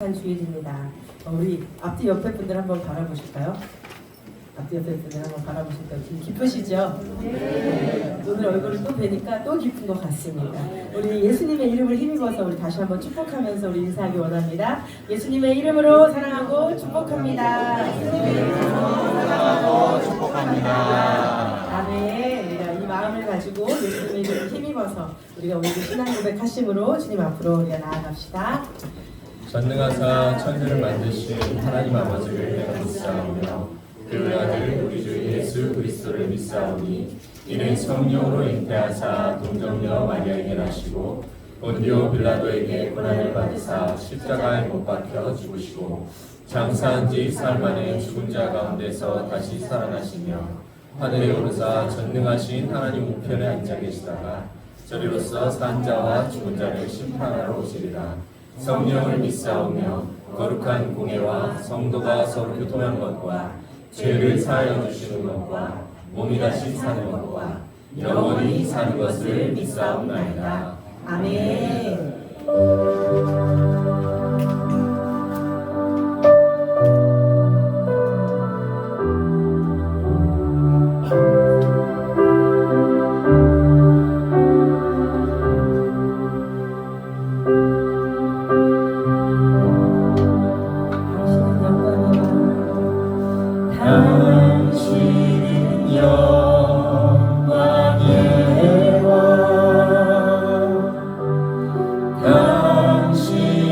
주일입니다. 우리 앞뒤 옆에 분들 한번 바라보실까요? 앞뒤 옆에 분들 한번 바라보실까요? 기쁘시죠? 네. 오늘 얼굴을 또 뵈니까 또 기쁜 것 같습니다. 우리 예수님의 이름을 힘입어서 우리 다시 한번 축복하면서 우리 인사하기 원합니다. 예수님의 이름으로 사랑하고 축복합니다. 예수님의 이름으로 사랑하고 축복합니다. 아멘. 우리가 이 마음을 가지고 예수님의 이름을 힘입어서 우리가 오늘 신앙 고백하심으로 주님 앞으로 우리가 나아갑시다. 전능하사 천지를 만드신 하나님 아버지를 내가 믿사오며 그 아들 우리 주 예수 그리스도를 믿사오니 이는 성령으로 잉태하사 동정녀 마리아에게 나시고 본디오 빌라도에게 고난을 받으사 십자가에 못 박혀 죽으시고 장사한 지 사흘 만에 죽은 자 가운데서 다시 살아나시며 하늘에 오르사 전능하신 하나님 우편에 앉아 계시다가 저리로서 산 자와 죽은 자를 심판하러 오시리라. 성령을 믿사오며 거룩한 공예와 성도가 서로 교통한 것과 죄를 사하여 주시는 것과 몸이 다시 사는 것과 영원히 사는 것을 믿사옵나이다. 아멘. 당신은 영광의 왕 당신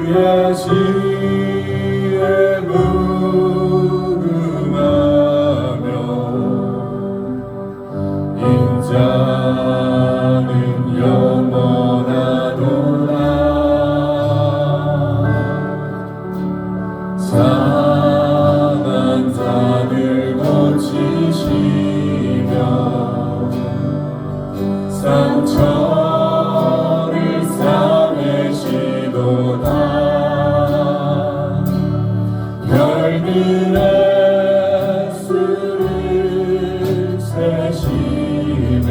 주의 지혜 부름하며 인자는 영원하도다. 상한 자들 고치시며 상처를 싸매시도다. 별들의 수를 세시며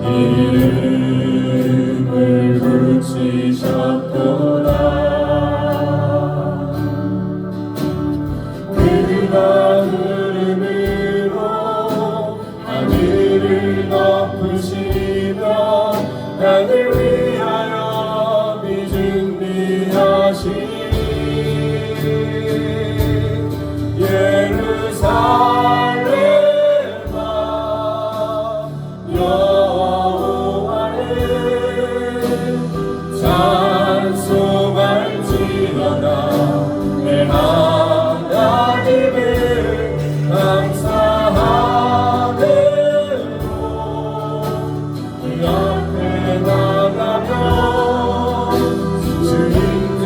이름을 붙이셨도다. 그가 구름으로 하늘을 덮으시며 나를 위하여 비 준비하시니 예루살렘아 여호와를 찬송할지어다. 내 하나님을 감사하며 그 앞에 나가며 주 임재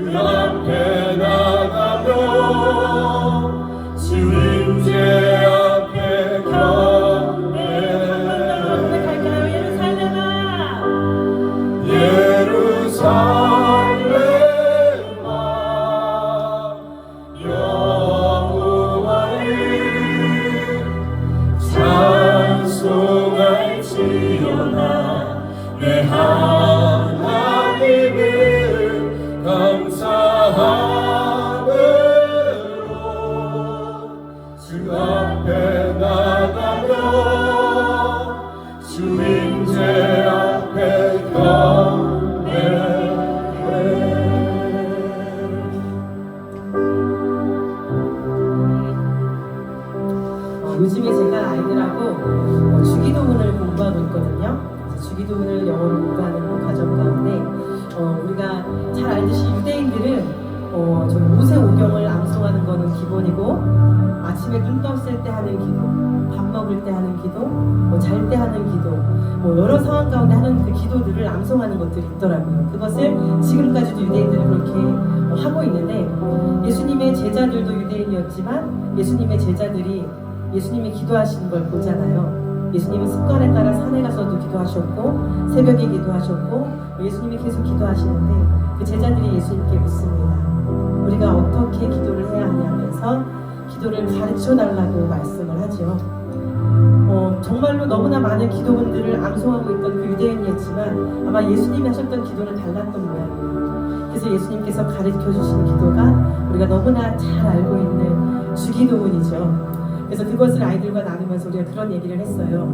그 앞에 나가며 주님제 앞에 고백할까요? 예루살렘아 여호와를 찬송할지어다. 내 하나님을 감사함으로 주 앞에 나가며 주님제 앞에 요즘에 제가 아이들하고 주기도문을 공부하고 있거든요. 주기도문을 영어로 공부하는 과정 가운데 우리가 잘 알듯이 유대인들은 저기 모세오경을 암송하는 거는 기본이고 아침에 눈 떴을 때 하는 기도, 밥 먹을 때 하는 기도, 잘 때 하는 기도, 여러 상황 가운데 하는 그 기도들을 암송하는 것들이 있더라고요. 그것을 지금까지도 유대인들은 그렇게 하고 있는데 예수님의 제자들도 유대인이었지만 예수님의 제자들이 예수님이 기도하시는 걸 보잖아요. 예수님은 습관에 따라 산에 가서도 기도하셨고 새벽에 기도하셨고 예수님이 계속 기도하시는데 그 제자들이 예수님께 묻습니다. 우리가 어떻게 기도를 해야 하냐면서 기도를 가르쳐 달라고 말씀을 하죠. 정말로 너무나 많은 기도문들을 암송하고 있던 그 유대인이었지만 아마 예수님이 하셨던 기도는 달랐던 모양이에요. 그래서 예수님께서 가르쳐 주신 기도가 우리가 너무나 잘 알고 있는 주기도문이죠. 그래서 그것을 아이들과 나누면서 우리가 그런 얘기를 했어요.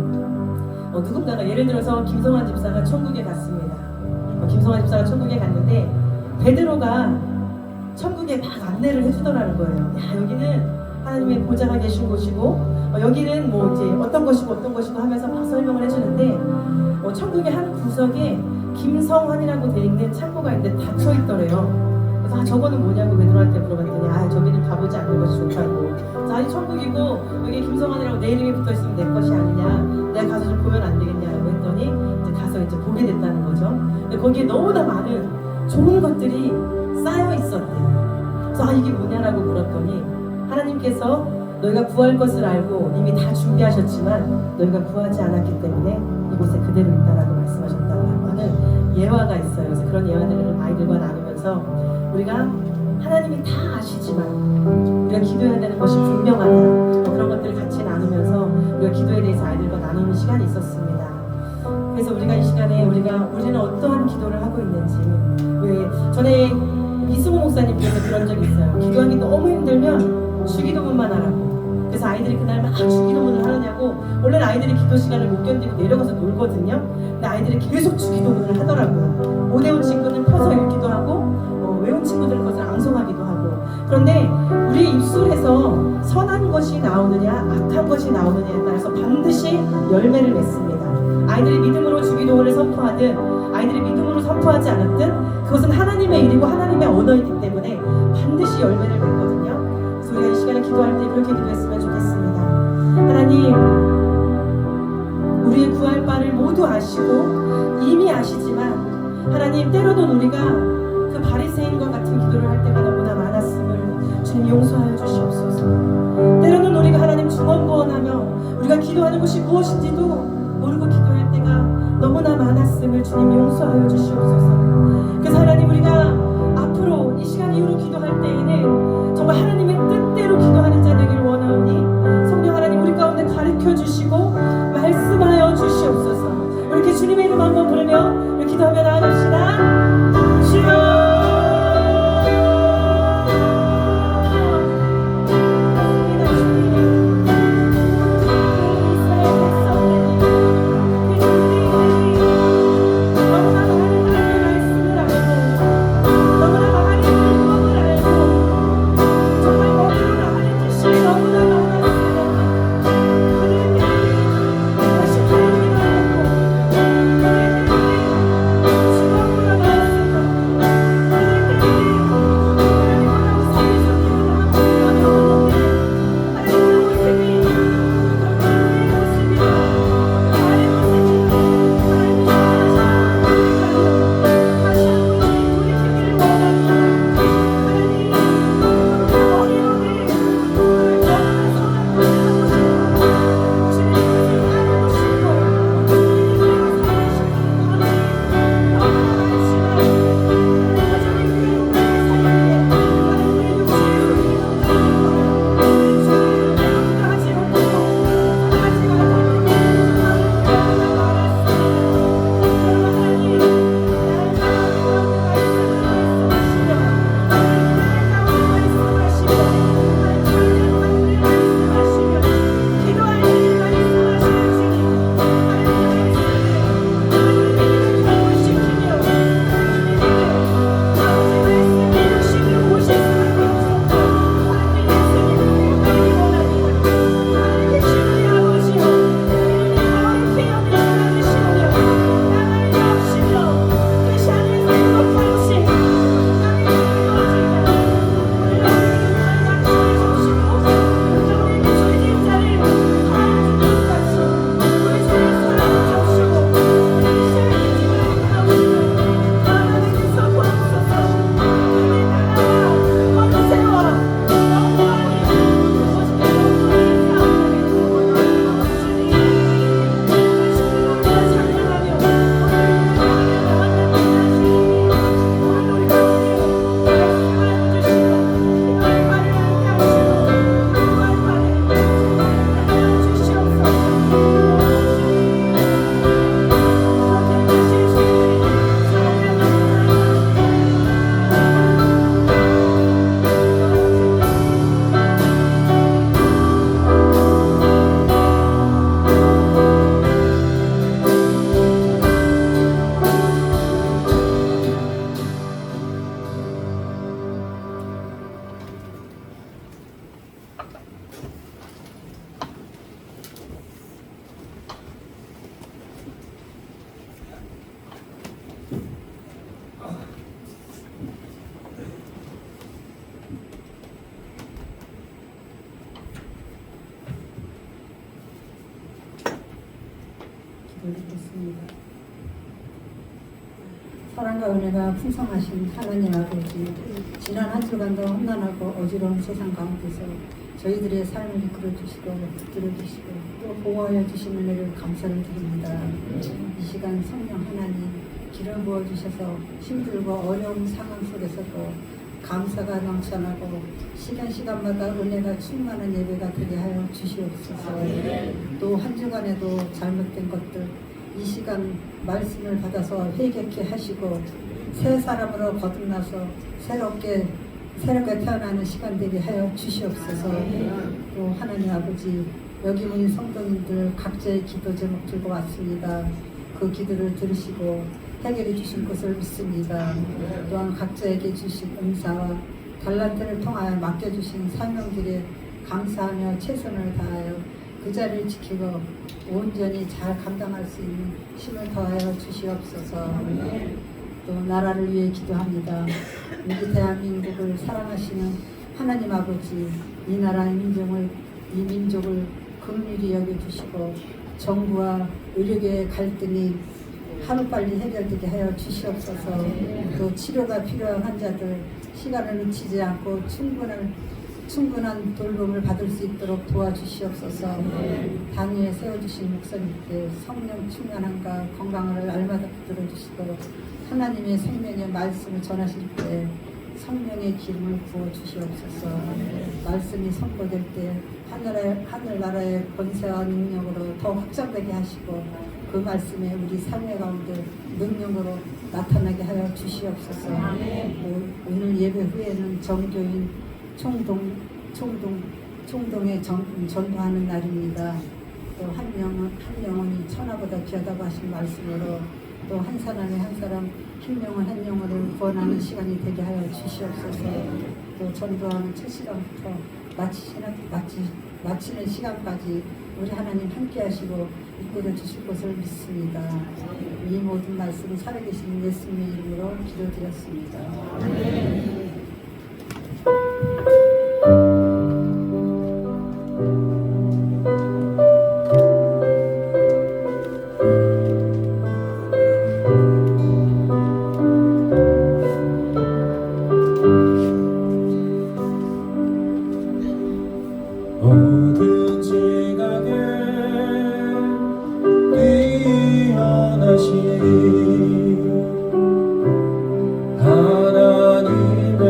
누군가가 예를 들어서 김성환 집사가 천국에 갔습니다. 김성환 집사가 천국에 갔는데 베드로가 천국에 막 안내를 해주더라는 거예요. 야, 여기는 하나님의 보좌가 계신 곳이고 여기는 뭐 이제 어떤 것이고 하면서 막 설명을 해주는데 천국의 한 구석에 김성환이라고 돼 있는 창고가 있는데 닫혀 있더래요. 그래서 저거는 뭐냐고 베드로한테 물어봤더니 저기는 가보지 않는 것이 좋다고. 아니 천국이고 여기 김성환이라고 내 이름이 붙어있으면 내 것이 아니냐, 내가 가서 좀 보면 안 되겠냐라고 했더니 이제 가서 이제 보게 됐다는 거죠. 근데 거기에 너무나 많은 좋은 것들이 쌓여 있었대요. 그래서 이게 뭐냐라고 물었더니 하나님께서 너희가 구할 것을 알고 이미 다 준비하셨지만 너희가 구하지 않았기 때문에 이곳에 그대로 있다라고 말씀하셨다고 하는 예화가 있어요. 그래서 그런 예화들을 아이들과 나누면서 우리가 하나님이 다 아시지만 우리가 기도해야 되는 것이 분명하다, 그런 것들을 같이 나누면서 우리가 기도에 대해서 아이들과 나누는 시간이 있었습니다. 그래서 우리가 이 시간에 우리는 어떠한 기도를 하고 있는지, 왜 전에 이승호 목사님께서 그런 적이 있어요. 기도하기 너무 힘들면 주기도문만 하라고. 그래서 아이들이 그날 막 주기도문을 하느냐고, 원래는 아이들이 기도 시간을 못 견디고 내려가서 놀거든요. 근데 아이들이 계속 주기도문을 하더라고요. 못 외운 친구는 펴서 읽기도 하고 외운 친구들은 그것을 암송하기도 하고. 그런데 우리 입술에서 선한 것이 나오느냐 악한 것이 나오느냐에 따라서 반드시 열매를 맺습니다. 아이들이 믿음으로 주기도문을 선포하든 아이들이 믿음으로 선포하지 않았든 그것은 하나님의 일이고 하나님의 언어이기 때문에 반드시 열매를 맺거든요. 그래서 우리가 이 시간에 기도할 때 그렇게 기도했으면 좋겠습니다. 하나님, 우리의 구할 바를 모두 아시고 이미 아시지만 하나님, 때로는 우리가 그 바리새인과 같은 기도를 할 때가 너무나 많았음을 주님 용서하여 주시옵소서. 때로는 우리가 하나님 중언부언하며 우리가 기도하는 것이 무엇인지도 모르고 기도할 때가 너무나 많았음을 주님 용서하여 주시옵소서. 그래서 하나님, 우리가 앞으로 이 시간 이후로 기도할 때에는 정말 하나님의 뜻대로 기도하는 자 되길 원하오니 성령 하나님, 우리 가운데 가르쳐 주시고 말씀하여 주시옵소서. 이렇게 주님의 이름 한번 부르며 우리 기도하며 나아갑시다. 주여, 기도드리겠습니다. 사랑과 은혜가 풍성하신 하나님 아버지, 지난 한 주간도 험난하고 어지러운 세상 가운데서 저희들의 삶을 이끌어주시고 붙들어주시고 또 보호하여 주신 은혜를 감사를 드립니다. 이 시간 성령 하나님 기름 부어주셔서 힘들고 어려운 상황 속에서도 감사가 넘쳐나고 시간마다 은혜가 충만한 예배가 되게 하여 주시옵소서. 또 한 주간에도 잘못된 것들 이 시간 말씀을 받아서 회개케 하시고 새 사람으로 거듭나서 새롭게 태어나는 시간 되게 하여 주시옵소서. 또 하나님 아버지, 여기 모인 성도님들 각자의 기도 제목 들고 왔습니다. 그 기도를 들으시고 해결해 주실 것을 믿습니다. 또한 각자에게 주신 은사와 달란트를 통하여 맡겨주신 사명들에 감사하며 최선을 다하여 그 자리를 지키고 온전히 잘 감당할 수 있는 힘을 더하여 주시옵소서. 또 나라를 위해 기도합니다. 우리 대한민국을 사랑하시는 하나님 아버지, 이 나라의 이 민족을 긍휼히 여겨주시고 정부와 의료계의 갈등이 하루빨리 해결되게 하여 주시옵소서. 또 치료가 필요한 환자들 시간을 놓치지 않고 충분한 돌봄을 받을 수 있도록 도와주시옵소서. 당위에 세워주신 목사님께 성령 충만함과 건강을 알마다 붙들어주시고 하나님의 생명의 말씀을 전하실 때 성령의 기름을 부어주시옵소서. 말씀이 선포될 때 하늘나라의 권세와 능력으로 더 확장되게 하시고 그 말씀에 우리 삶의 가운데 능력으로 나타나게 하여 주시옵소서. 오늘 예배 후에는 정교인 총동에 전도하는 날입니다. 또 한 영혼이 천하보다 귀하다고 하신 말씀으로 또 한 사람이 한 사람 한 영혼을 구원하는 시간이 되게 하여 주시옵소서. 또 전도하는 첫 시간부터 마치는 시간까지 우리 하나님 함께 하시고 이끌어 주실 것을 믿습니다. 이 모든 말씀을 살아계신 예수님의 이름으로 기도드렸습니다. 어든지 가게 뛰어나신 하나님의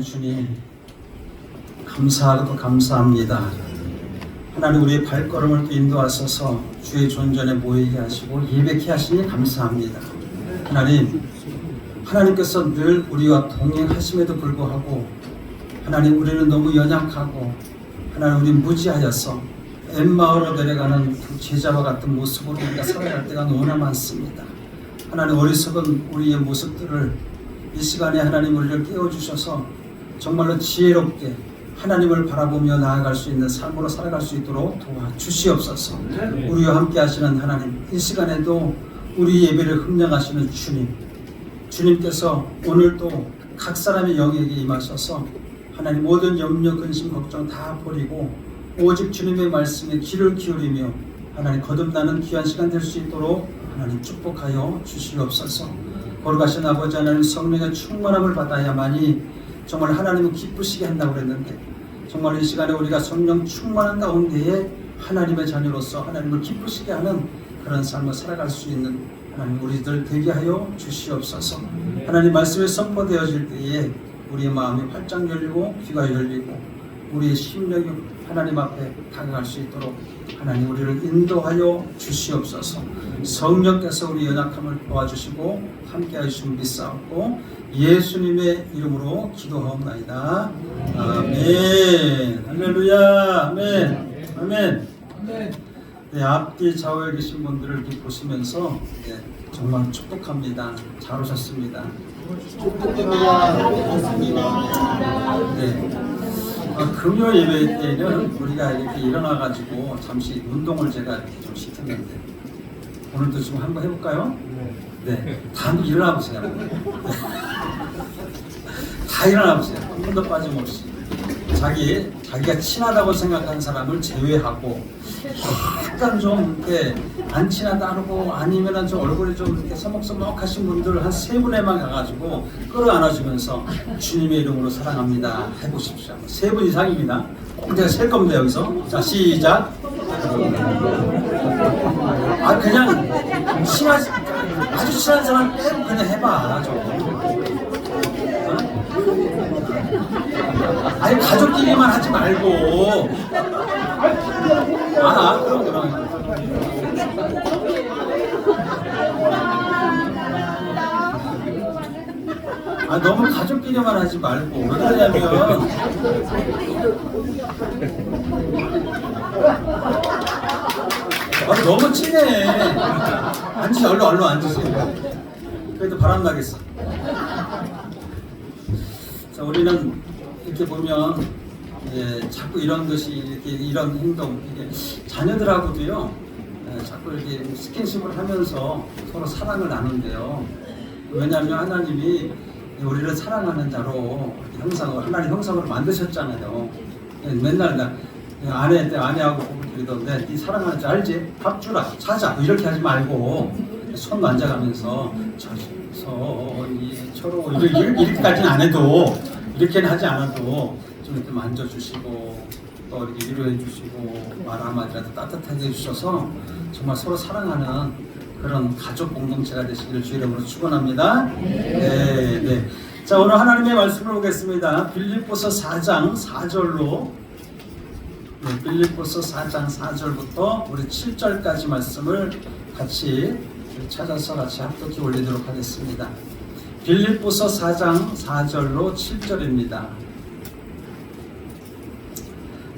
주님, 감사하고도 감사합니다. 하나님, 우리의 발걸음을 또 인도하셔서 주의 존전에 모이게 하시고 예배케 하시니 감사합니다. 하나님께서 늘 우리와 동행하심에도 불구하고 하나님, 우리는 너무 연약하고 하나님, 우리 무지하여서 엠마오로 내려가는 그 제자와 같은 모습으로 우리가 살아갈 때가 너무나 많습니다. 하나님, 어리석은 우리의 모습들을 이 시간에 하나님 우리를 깨워주셔서 정말로 지혜롭게 하나님을 바라보며 나아갈 수 있는 삶으로 살아갈 수 있도록 도와주시옵소서. 우리와 함께 하시는 하나님, 이 시간에도 우리 예배를 흠령하시는 주님께서 오늘도 각 사람의 영에게 임하셔서 하나님, 모든 염려, 근심, 걱정 다 버리고 오직 주님의 말씀에 귀를 기울이며 하나님, 거듭나는 귀한 시간 될 수 있도록 하나님 축복하여 주시옵소서. 거룩하신 아버지 하나님, 성령의 충만함을 받아야만이 정말 하나님을 기쁘시게 한다고 그랬는데, 정말 이 시간에 우리가 성령 충만한 가운데에 하나님의 자녀로서 하나님을 기쁘시게 하는 그런 삶을 살아갈 수 있는 하나님, 우리들 되게 하여 주시옵소서. 하나님 말씀이 선포되어질 때에 우리의 마음이 활짝 열리고 귀가 열리고 우리의 심령이 하나님 앞에 다가갈 수 있도록 하나님, 우리를 인도하여 주시옵소서. 성령께서 우리 연약함을 도와주시고 함께 하시면 믿사옵고 예수님의 이름으로 기도하옵나이다. 아멘. 할렐루야. 아멘. 아멘. 네, 앞뒤 좌우에 계신 분들을 이렇게 보시면서 정말 축복합니다. 잘 오셨습니다. 네. 금요 예배 때는 우리가 이렇게 일어나가지고 잠시 운동을 제가 이렇게 좀 시켰는데, 오늘도 지금 한번 해볼까요? 네. 다 일어나 보세요. 네. 다 일어나 보세요. 한 번도 빠짐없이. 자기가 친하다고 생각하는 사람을 제외하고, 약간 좀 이렇게 안 친하다고 아니면은 좀 얼굴이 좀 이렇게 서먹서먹하신 분들 한 3분에만 가가지고 끌어안아주면서 주님의 이름으로 사랑합니다 해보십시오. 3분 이상입니다. 꼭 제가 셀 겁니다 여기서. 자, 시작. 그냥 아주 친한 사람 빼고 그냥 해봐. 아니, 가족끼리만 하지 말고. 그럼. 너무 가족끼리만 하지 말고. 왜 그러냐면, 너무 친해. 앉으세요. 얼른 앉으세요. 그래도 바람나겠어. 자, 우리는 이렇게 보면 자꾸 이런 것이 이런 행동, 자녀들하고도요, 자꾸 이렇게 스킨십을 하면서 서로 사랑을 나눈대요. 왜냐하면 하나님이 우리를 사랑하는 자로 하나님 형상으로 만드셨잖아요. 맨날 아내하고 그러던데, 네 사랑하는 줄 알지? 밥 주라, 자자, 이렇게 하지 말고 손 만져가면서 서로 이렇게까지는 안 해도, 이렇게는 하지 않아도 좀 이렇게 만져주시고 또 이렇게 위로해 주시고 말 한마디라도 따뜻하게 해주셔서 정말 서로 사랑하는 그런 가족 공동체가 되시기를 주의 이름으로 축원합니다. 네. 자, 오늘 하나님의 말씀을 보겠습니다. 빌립보서 4장 4절로 빌립보서 4장 4절부터 우리 7절까지 말씀을 같이 찾아서 같이 합독해 올리도록 하겠습니다. 빌립보서 4장 4절로 7절입니다.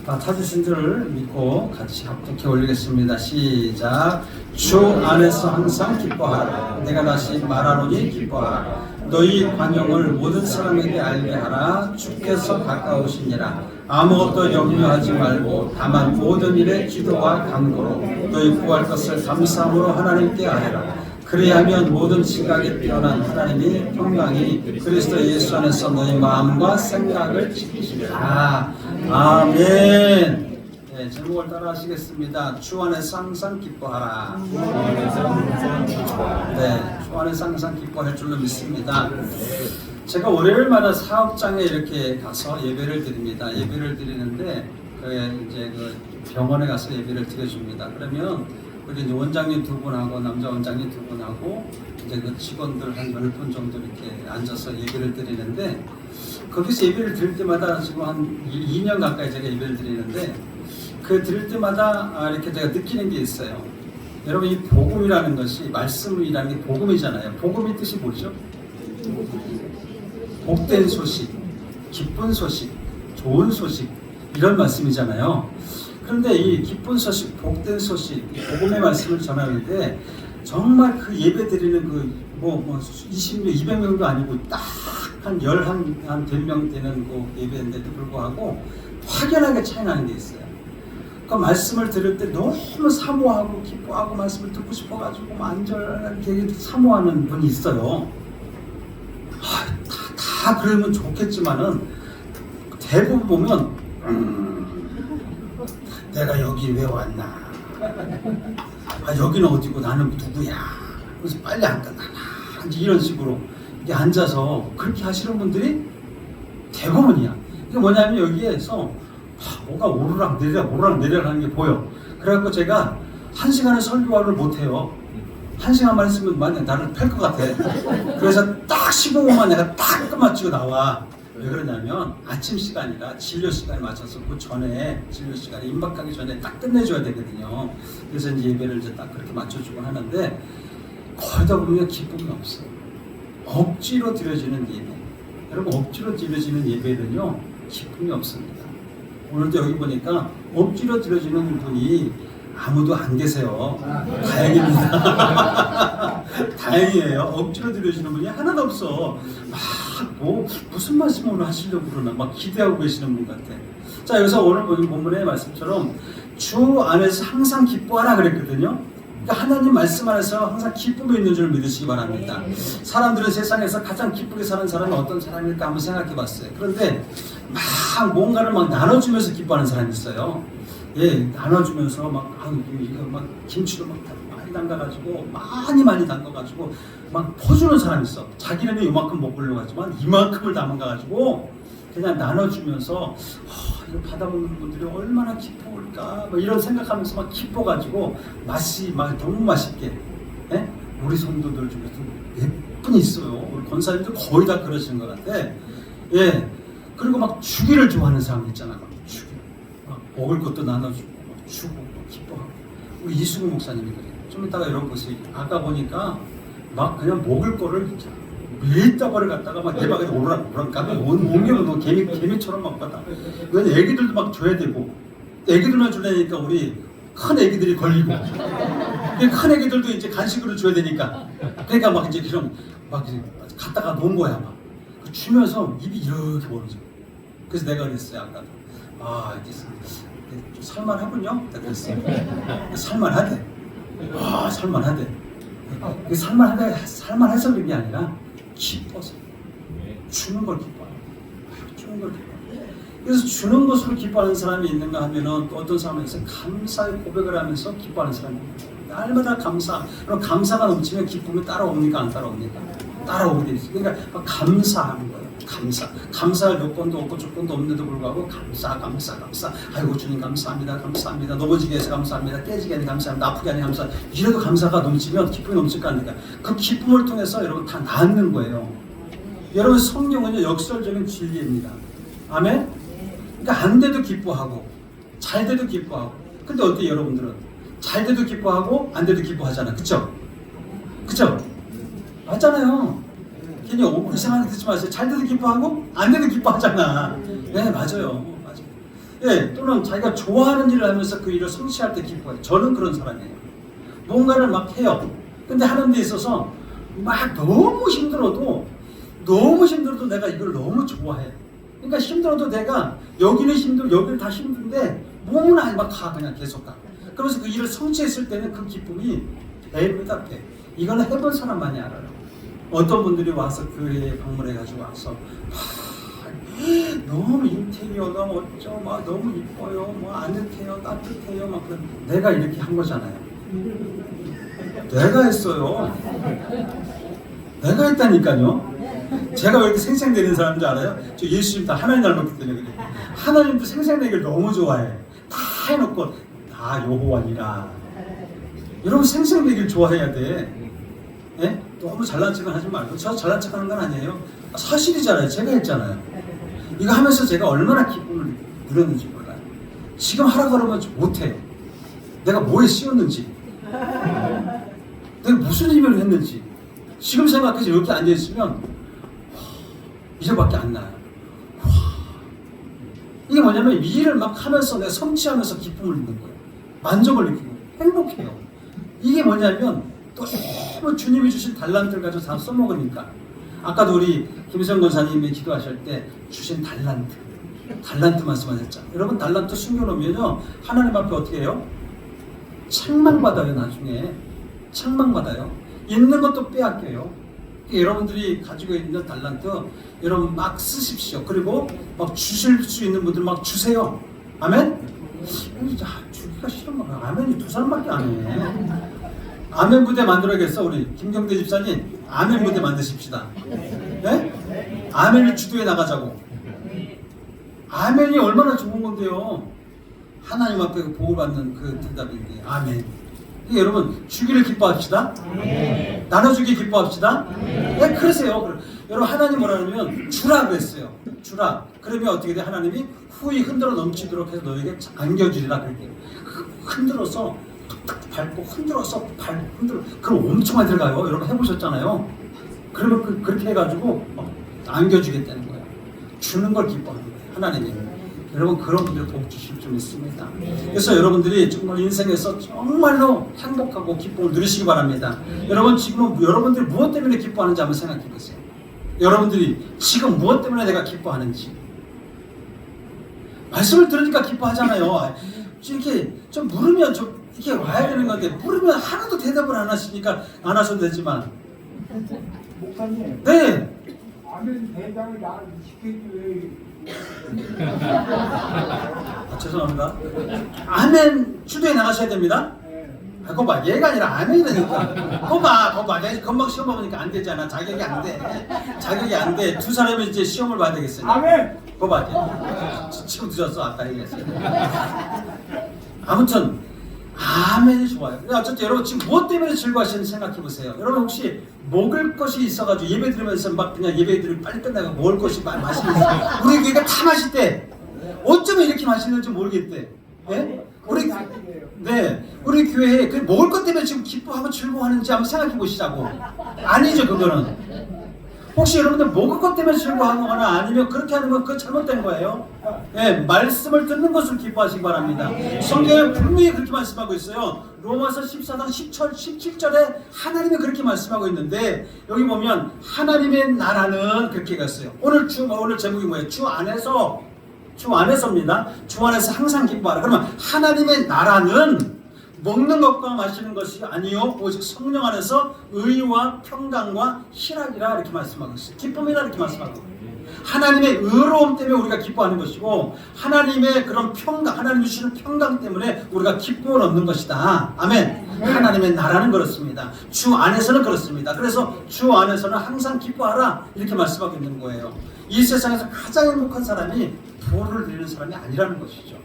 다 찾으신 줄 믿고 같이 합독해 올리겠습니다. 시작. 주 안에서 항상 기뻐하라. 내가 다시 말하노니 기뻐하라. 너희 관용을 모든 사람에게 알게 하라. 주께서 가까우시니라. 아무것도 염려하지 말고 다만 모든 일에 기도와 간구로 너희 구할 것을 감사함으로 하나님께 아뢰라. 그리하면 모든 지각에 뛰어난 하나님이 평강이 그리스도 예수 안에서 너희 마음과 생각을 지키시리라. 아멘. 네, 제목을 따라 하시겠습니다. 주 안에서 항상 기뻐하라. 네, 주 안에서 항상 기뻐할 줄로 믿습니다. 제가 월요일마다 사업장에 이렇게 가서 예배를 드립니다. 예배를 드리는데 이제 그 병원에 가서 예배를 드려줍니다. 그러면 우리 이제 원장님 두 분하고 남자 원장님 두 분하고 이제 그 직원들 한 10분 정도 이렇게 앉아서 예배를 드리는데 거기서 예배를 드릴 때마다 지금 한 2년 가까이 제가 예배를 드리는데 그 드릴 때마다 이렇게 제가 느끼는 게 있어요. 여러분 이 복음이라는 것이 말씀이라는 게 복음이잖아요. 복음의 뜻이 뭐죠? 복된 소식, 기쁜 소식, 좋은 소식 이런 말씀이잖아요. 그런데 이 기쁜 소식, 복된 소식, 복음의 말씀을 전하는데 정말 그 예배 드리는 그 뭐 20명, 200명도 아니고 딱 한 100명 되는 그 예배인데도 불구하고 확연하게 차이 나는 게 있어요. 그 말씀을 들을 때 너무 사모하고 기뻐하고 말씀을 듣고 싶어가지고 안절하게 사모하는 분이 있어요. 다 그러면 좋겠지만은 대부분 보면 내가 여기 왜 왔나? 여기는 어디고 나는 누구야? 그래서 빨리 안 끝나나? 이제 이런 식으로 이게 앉아서 그렇게 하시는 분들이 대부분이야. 이게 뭐냐면 여기에서 뭐가 오르락 내리락 하는 게 보여. 그래갖고 제가 1시간을 설교를 못해요. 1시간만 했으면 만약 나를 팰 것 같아. 그래서 딱 15분만 내가 딱 끝마치고 나와. 왜 그러냐면 아침 시간이라 진료 시간에 맞춰서 그 전에 진료 시간에 임박하기 전에 딱 끝내줘야 되거든요. 그래서 이제 예배를 이제 딱 그렇게 맞춰주고 하는데 거기다 보면 기쁨이 없어. 억지로 드려지는 예배. 여러분 억지로 드려지는 예배는요 기쁨이 없습니다. 오늘도 여기 보니까 억지로 드려지는 분이 아무도 안 계세요. 다행입니다. 다행이에요. 억지로 드려지는 분이 하나도 없어. 무슨 말씀 오늘 하시려고 그러나 막 기대하고 계시는 분 같아. 자, 여기서 오늘 보는 본문의 말씀처럼 주 안에서 항상 기뻐하라 그랬거든요. 그러니까 하나님 말씀 안에서 항상 기쁨이 있는 줄 믿으시기 바랍니다. 사람들은 세상에서 가장 기쁘게 사는 사람은 어떤 사람일까 한번 생각해 봤어요. 그런데 뭔가를 나눠주면서 기뻐하는 사람이 있어요. 예, 나눠주면서 이거 김치도 많이 담가가지고 많이 담가가지고 퍼주는 사람이 있어. 자기는 이만큼 먹으려고 하지만 이만큼을 담아가지고 그냥 나눠주면서 이거 받아먹는 분들이 얼마나 기뻐올까 이런 생각하면서 기뻐가지고 맛이 너무 맛있게. 예? 우리 성도들 중에서 몇 분 있어요. 우리 권사님들 거의 다 그러시는 것 같아. 예. 그리고 주기를 좋아하는 사람 있잖아. 주기. 먹을 것도 나눠주고 주고 기뻐하고. 우리 이수근 목사님이 그래요. 좀 이따가 여러분 보세요. 아까 보니까 그냥 먹을 거를 몇 다발을 갖다가 내 방에 오르락 가면 옮겨도 개미처럼 받아. 이건 애기들도 줘야 되고 애기들만 주려니까 우리 큰 애기들이 걸리고 큰 애기들도 이제 간식으로 줘야 되니까 그러니까 이제 그런 갖다가 놓은 거야 주면서 입이 이렇게 벌어져. 그래서 내가 그랬어요 아까도. 이게 좀 살만하군요. 그랬어요. 살만하대. 살만하대. 살만해서 그런 게 아니라 기뻐서 주는 걸 기뻐해요. 주는 걸 기뻐해요. 그래서 주는 것으로 기뻐하는 사람이 있는가 하면은 또 어떤 사람은 감사의 고백을 하면서 기뻐하는 사람이 있어요. 날마다 감사. 그럼 감사가 넘치면 기쁨이 따라옵니까? 안 따라옵니까? 따라오게 돼 있어요. 그러니까 감사하는 거예요. 감사할 요건도 없고 조건도 없는데도 불구하고 감사. 아이고 주님 감사합니다. 넘어지게 해서 감사합니다. 깨지게 하니 감사합니다. 아프게 하니 감사합니다. 이래도 감사가 넘치면 기쁨이 넘칠 거 아닙니까? 그 기쁨을 통해서 여러분 다 낫는 거예요. 여러분 성령은요 역설적인 진리입니다. 아멘? 그러니까 안 돼도 기뻐하고 잘 돼도 기뻐하고. 근데 어때요 여러분들은? 잘 돼도 기뻐하고 안 돼도 기뻐하잖아. 그쵸? 맞잖아요. 괜히 이상하게 듣지 마세요. 잘 돼도 기뻐하고 안 돼도 기뻐하잖아. 네, 맞아요. 예, 또는 자기가 좋아하는 일을 하면서 그 일을 성취할 때 기뻐해요. 저는 그런 사람이에요. 뭔가를 해요. 근데 하는 데 있어서 너무 힘들어도 내가 이걸 너무 좋아해. 그러니까 힘들어도 내가 여기는 힘들고 여기는 다 힘든데 몸은 가 그냥 계속 가. 그래서 그 일을 성취했을 때는 그 기쁨이 배입니다. 배. 이거는 해본 사람만이 알아요. 어떤 분들이 와서 교회에 방문해가지고 와서 너무 인테리어가 멋져, 너무 이뻐요, 아늑해요, 따뜻해요, 그런 내가 이렇게 한 거잖아요. 내가 했어요. 내가 했다니까요. 제가 왜 이렇게 생생내는 사람인 줄 알아요? 저 예수님 다 하나님 닮았기 때문에 그래요. 하나님도 생생내기를 너무 좋아해. 다 해놓고 다 여호와니라. 여러분 생생내기를 좋아해야 돼. 예? 너무 잘난 척은 하지 말고. 저 잘난 척하는 건 아니에요. 사실이잖아요. 제가 했잖아요. 이거 하면서 제가 얼마나 기쁨을 누렸는지 몰라요. 지금 하라 그러면 못해요. 내가 뭐에 씌웠는지, 내가 무슨 일을 했는지 지금 생각해서 이렇게 앉아있으면 이래밖에 안 나요. 이게 뭐냐면 이 일을 막 하면서 내가 성취하면서 기쁨을 느끼는 거예요. 만족을 느끼고 행복해요. 이게 뭐냐면 너무 주님이 주신 달란트를 가지고 다 써먹으니까. 아까도 우리 김성 권사님이 기도하실 때 주신 달란트 말씀하셨잖아요. 여러분 달란트 숨겨놓으면요 하나님 앞에 어떻게 해요? 책망받아요. 나중에 책망받아요. 있는 것도 빼앗겨요. 여러분들이 가지고 있는 달란트 여러분 막 쓰십시오. 그리고 막 주실 수 있는 분들 막 주세요. 아멘? 주기가 싫은 거야. 아멘이 2사람밖에 안 해. 아멘 무대 만들어야겠어. 우리 김경대 집사님 아멘 무대 만드십시다. 네? 아멘을 주도해 나가자고. 아멘이 얼마나 좋은 건데요. 하나님 앞에 복을 받는 그 대답인데 아멘. 여러분 주기를 기뻐합시다. 나눠주기 기뻐합시다. 네, 그러세요. 여러분 하나님 뭐라 하냐면 주라 그랬어요. 주라. 그러면 어떻게 돼? 하나님이 후히 흔들어 넘치도록 해서 너에게 안겨주리라 그럴게요. 흔들어서 밟고 흔들어서 흔들어. 그럼 엄청 많이 들어가요. 여러분 해보셨잖아요. 그러면 그렇게 해가지고 안겨주겠다는 거예요. 주는 걸 기뻐하는 거예요. 하나님이. 여러분 그런 분들 복 주실 줄 믿습니다. 그래서 여러분들이 정말 인생에서 정말로 행복하고 기쁨을 누리시기 바랍니다. 여러분 지금 여러분들이 무엇 때문에 기뻐하는지 한번 생각해 보세요. 여러분들이 지금 무엇 때문에 내가 기뻐하는지. 말씀을 들으니까 기뻐하잖아요. 이렇게 좀 물으면 좀 이렇게 와야 되는 건데 물으면 하나도 대답을 안 하시니까 안 하셔도 되지만. 목사님. 네. 아멘 대장을 나 시켜줘요. 죄송합니다. 아멘 주도에 나가셔야 됩니다. 그거 봐, 얘가 아니라 아멘이라니까. 그거 봐. 내가 금방 시험 봐보니까 안 되잖아. 자격이 안 돼. 2사람이 이제 시험을 봐야 되겠어요. 아멘. 그거 봐. 지금 늦었어. 아까 얘기했어요. 아무튼 아멘이 좋아요. 어쨌든 여러분 지금 무엇 때문에 즐거워하시는지 생각해 보세요. 여러분 혹시 먹을 것이 있어가지고 예배 드리면서 막 그냥 예배 드리면 빨리 끝나고 먹을 것이 맛있는 우리 교회가 다 맛있대. 어쩌면 이렇게 맛있는지 모르겠대. 네? 우리 교회에 그 먹을 것 때문에 지금 기뻐하고 즐거워하는지 한번 생각해 보시자고. 아니죠 그거는. 혹시 여러분들 먹을 것 때문에 즐거워하거나 아니면 그렇게 하는 건 그거 잘못된 거예요. 네, 말씀을 듣는 것을 기뻐하시기 바랍니다. 성경에 분명히 그렇게 말씀하고 있어요. 로마서 14장 17절에 하나님이 그렇게 말씀하고 있는데 여기 보면 하나님의 나라는 그렇게 얘기했어요. 오늘 제목이 뭐예요? 주 안에서입니다. 주 안에서 항상 기뻐하라. 그러면 하나님의 나라는 먹는 것과 마시는 것이 아니요 오직 성령 안에서 의와 평강과 희락이라 이렇게 말씀하고 있어요. 기쁨이라 이렇게 말씀하고 있어요. 하나님의 의로움 때문에 우리가 기뻐하는 것이고 하나님의 그런 평강, 하나님 주시는 평강 때문에 우리가 기쁨을 얻는 것이다. 아멘. 하나님의 나라는 그렇습니다. 주 안에서는 그렇습니다. 그래서 주 안에서는 항상 기뻐하라 이렇게 말씀하고 있는 거예요. 이 세상에서 가장 행복한 사람이 부를 누리는 사람이 아니라는 것이죠.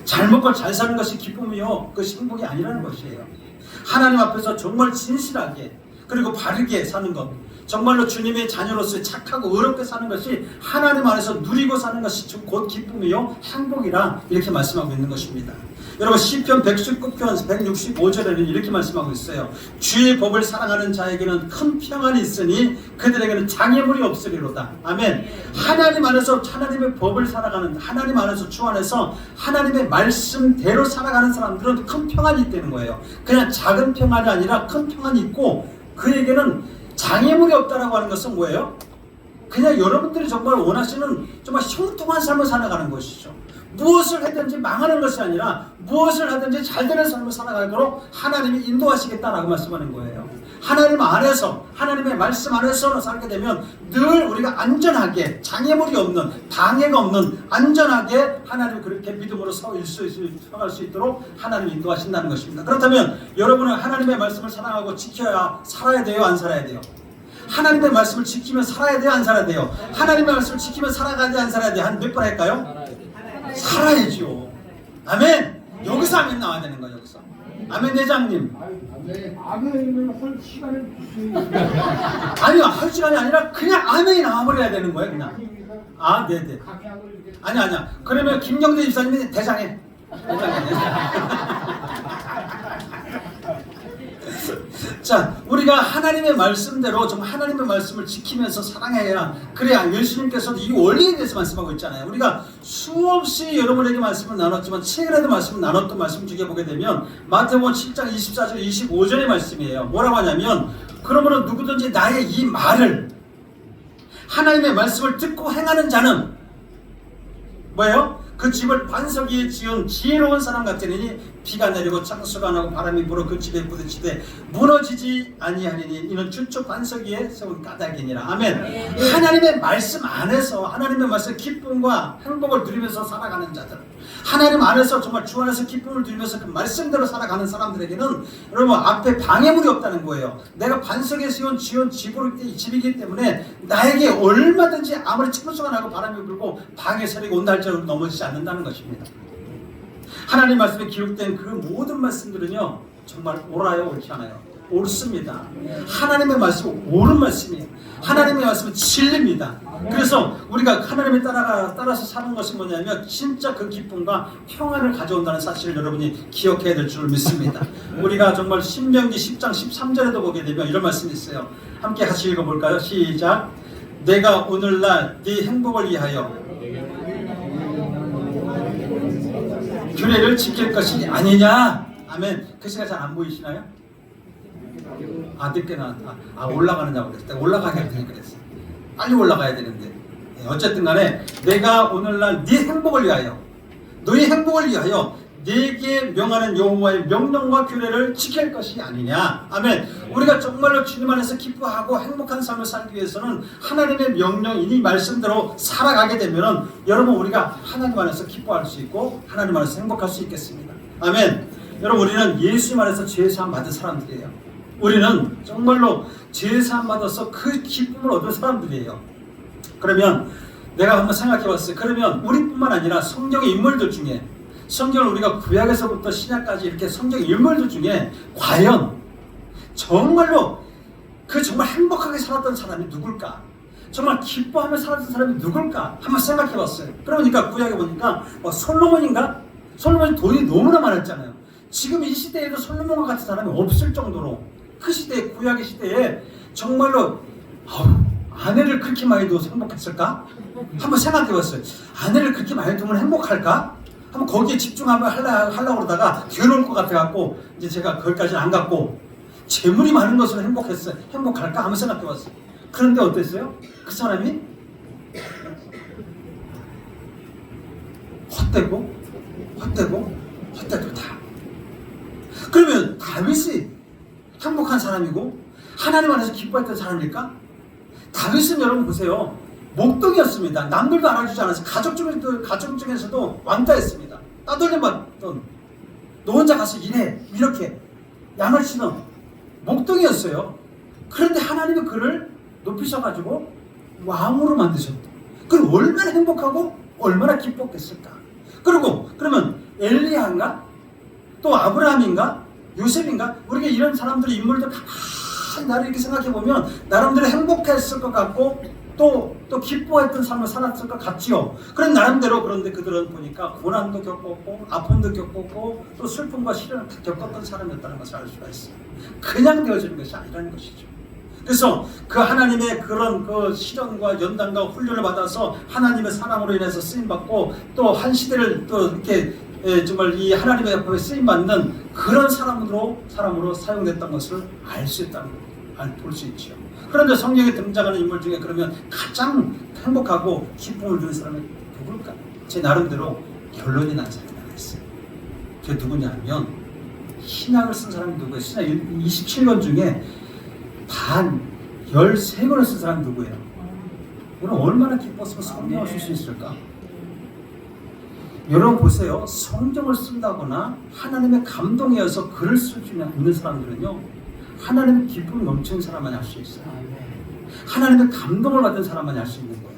잘 먹고 잘 사는 것이 기쁨이요 그것이 행복이 아니라는 것이에요. 하나님 앞에서 정말 진실하게 그리고 바르게 사는 것, 정말로 주님의 자녀로서 착하고 의롭게 사는 것이 하나님 안에서 누리고 사는 것이 곧 기쁨이요 행복이라 이렇게 말씀하고 있는 것입니다. 여러분 시편 119편 165절에는 이렇게 말씀하고 있어요. 주의 법을 사랑하는 자에게는 큰 평안이 있으니 그들에게는 장애물이 없으리로다. 아멘. 하나님 안에서 하나님의 법을 살아가는, 하나님 안에서 주 안에서 하나님의 말씀대로 살아가는 사람들은 큰 평안이 있다는 거예요. 그냥 작은 평안이 아니라 큰 평안이 있고 그에게는 장애물이 없다라고 하는 것은 뭐예요? 그냥 여러분들이 정말 원하시는 정말 형통한 삶을 살아가는 것이죠. 무엇을 하든지 망하는 것이 아니라 무엇을 하든지 잘 되는 삶을 살아가도록 하나님이 인도하시겠다라고 말씀하는 거예요. 하나님 안에서, 하나님의 말씀 안에서 살게 되면 늘 우리가 안전하게, 장애물이 없는, 방해가 없는 안전하게 하나님 그렇게 믿음으로 서갈 수 있도록 하나님이 인도하신다는 것입니다. 그렇다면 여러분은 하나님의 말씀을 사랑하고 지켜야 살아야 돼요? 안 살아야 돼요? 하나님의 말씀을 지키면 살아야 돼요? 안 살아야 돼요? 하나님의 말씀을 지키면 살아가야 돼요? 안 살아야 돼요? 한 몇 번 할까요? 살아야죠. 아멘. 여기서 아멘 나와야 되는 거예요. 여기서. 아멘 대장님. 아멘을 할 시간을 주세요. 아니요, 할 시간이 아니라 그냥 아멘이 나와버려야 되는 거예요, 그냥. 아, 네네. 아니야. 그러면 김경대 집사님이 대장해. 자, 우리가 하나님의 말씀대로 정말 하나님의 말씀을 지키면서 사랑해야, 그래야 예수님께서도 이 원리에 대해서 말씀하고 있잖아요. 우리가 수없이 여러분에게 말씀을 나눴지만 최근에도 말씀을 나눴던 말씀 중에 보게 되면 마태복음 7장 24절 25절의 말씀이에요. 뭐라고 하냐면, 그러므로 누구든지 나의 이 말을, 하나님의 말씀을 듣고 행하는 자는 뭐예요? 그 집을 반석 위에 지은 지혜로운 사람 같으니 비가 내리고 창수가 나고 바람이 불어 그 집에 부딪히되 무너지지 아니하리니 이는 주초 반석 위에 세운 까닭이니라. 아멘. 하나님의 말씀 안에서 하나님의 말씀 기쁨과 행복을 누리면서 살아가는 자들, 하나님 안에서 정말 주 안에서 기쁨을 누리면서 그 말씀대로 살아가는 사람들에게는 여러분 앞에 방해물이 없다는 거예요. 내가 반석에 세운 지은 집이기 때문에 나에게 얼마든지 아무리 창수가 나고 바람이 불고 방해 소리가 온다 할지라도 넘어지지 않는다는 것입니다. 하나님 말씀에 기록된 그 모든 말씀들은요 정말 옳아요, 옳지 않아요? 옳습니다. 하나님의 말씀은 옳은 말씀이에요. 하나님의 말씀은 진리입니다. 그래서 우리가 하나님에 따라서 사는 것이 뭐냐면 진짜 그 기쁨과 평안을 가져온다는 사실을 여러분이 기억해야 될 줄 믿습니다. 우리가 정말 신명기 10장 13절에도 보게 되면 이런 말씀이 있어요. 함께 같이 읽어볼까요? 시작. 내가 오늘날 네 행복을 위하여 규례를 지킬 것이 아니냐. 아멘. 글씨가 잘 안 보이시나요? 아, 늦게 나왔다. 아, 올라가느냐고 그랬어. 올라가게 할 테니까 그랬어. 빨리 올라가야 되는데. 어쨌든 간에 내가 오늘날 네 행복을 위하여, 너의 행복을 위하여 네게 명하는 여호와의 명령과 규례를 지킬 것이 아니냐. 아멘. 우리가 정말로 주님 안에서 기뻐하고 행복한 삶을 살기 위해서는 하나님의 명령이니 말씀대로 살아가게 되면은 여러분 우리가 하나님 안에서 기뻐할 수 있고 하나님 안에서 행복할 수 있겠습니다. 아멘. 여러분 우리는 예수님 안에서 죄사함 받은 사람들이에요. 우리는 정말로 죄사함 받아서 그 기쁨을 얻은 사람들이에요. 그러면 내가 한번 생각해 봤어요. 그러면 우리뿐만 아니라 성경의 인물들 중에, 성경을 우리가 구약에서부터 신약까지 이렇게 성경 인물들 중에 과연 정말로 정말 행복하게 살았던 사람이 누굴까? 정말 기뻐하며 살았던 사람이 누굴까? 한번 생각해 봤어요. 그러니까 구약에 보니까 솔로몬인가? 솔로몬이 돈이 너무나 많았잖아요. 지금 이 시대에도 솔로몬과 같은 사람이 없을 정도로 그 시대, 구약의 시대에 정말로 아내를 그렇게 많이 둬서 행복했을까? 한번 생각해 봤어요. 아내를 그렇게 많이 두면 행복할까? 한번 거기에 집중하면 하려고 그러다가 괴로울 것 같아갖고 이제 제가 거기까지는 안 갔고, 재물이 많은 것으로 행복할까? 한번 생각해 봤어요. 그런데 어땠어요? 그 사람이 헛되고 다. 그러면 다윗이 행복한 사람이고 하나님 안에서 기뻐했던 사람일까? 다윗은 여러분 보세요. 목동이었습니다. 남들도 알아주지 않아서 가족 중에서도 왕따였습니다. 따돌림 받던, 너 혼자 가서 일해, 이렇게 양을 치던 목동이었어요. 그런데 하나님은 그를 높이셔가지고 왕으로 만드셨다. 그럼 얼마나 행복하고 얼마나 기뻤겠을까? 그러면 엘리야인가? 또 아브라함인가? 요셉인가? 우리가 이런 사람들의 인물들 가만히 나를 이렇게 생각해보면 나름대로 행복했을 것 같고 또 기뻐했던 삶을 살았을 것 같지요. 그런 나름대로. 그런데 그들은 보니까 고난도 겪었고 아픔도 겪었고 또 슬픔과 시련을 다 겪었던 사람이었다는 것을 알 수가 있어요. 그냥 되어지는 것이 아니라는 것이죠. 그래서 그 하나님의 그런 그 시련과 연단과 훈련을 받아서 하나님의 사랑으로 인해서 쓰임받고 또 한 시대를 또 이렇게 정말 이 하나님의 앞에 쓰임받는 그런 사람으로 사용됐던 것을 알 수 있다는 걸 볼 수 있죠. 그런데 성경에 등장하는 인물 중에 그러면 가장 행복하고 기쁨을 주는 사람이 누굴까? 제 나름대로 결론이 난 사람이 하나 있어요. 그게 누구냐 하면 신약을 쓴 사람이 누구예요? 신약 27권 중에 단 13권을 쓴 사람이 누구예요? 여러분 얼마나 기뻤으면 성경을 쓸 수 있을까? 여러분 보세요. 성경을 쓴다거나 하나님의 감동이어서 글을 쓸 수 있는 사람들은요 하나님의 기쁨이 넘치는 사람만이 할 수 있어요. 하나님의 감동을 받은 사람만이 할 수 있는 거예요.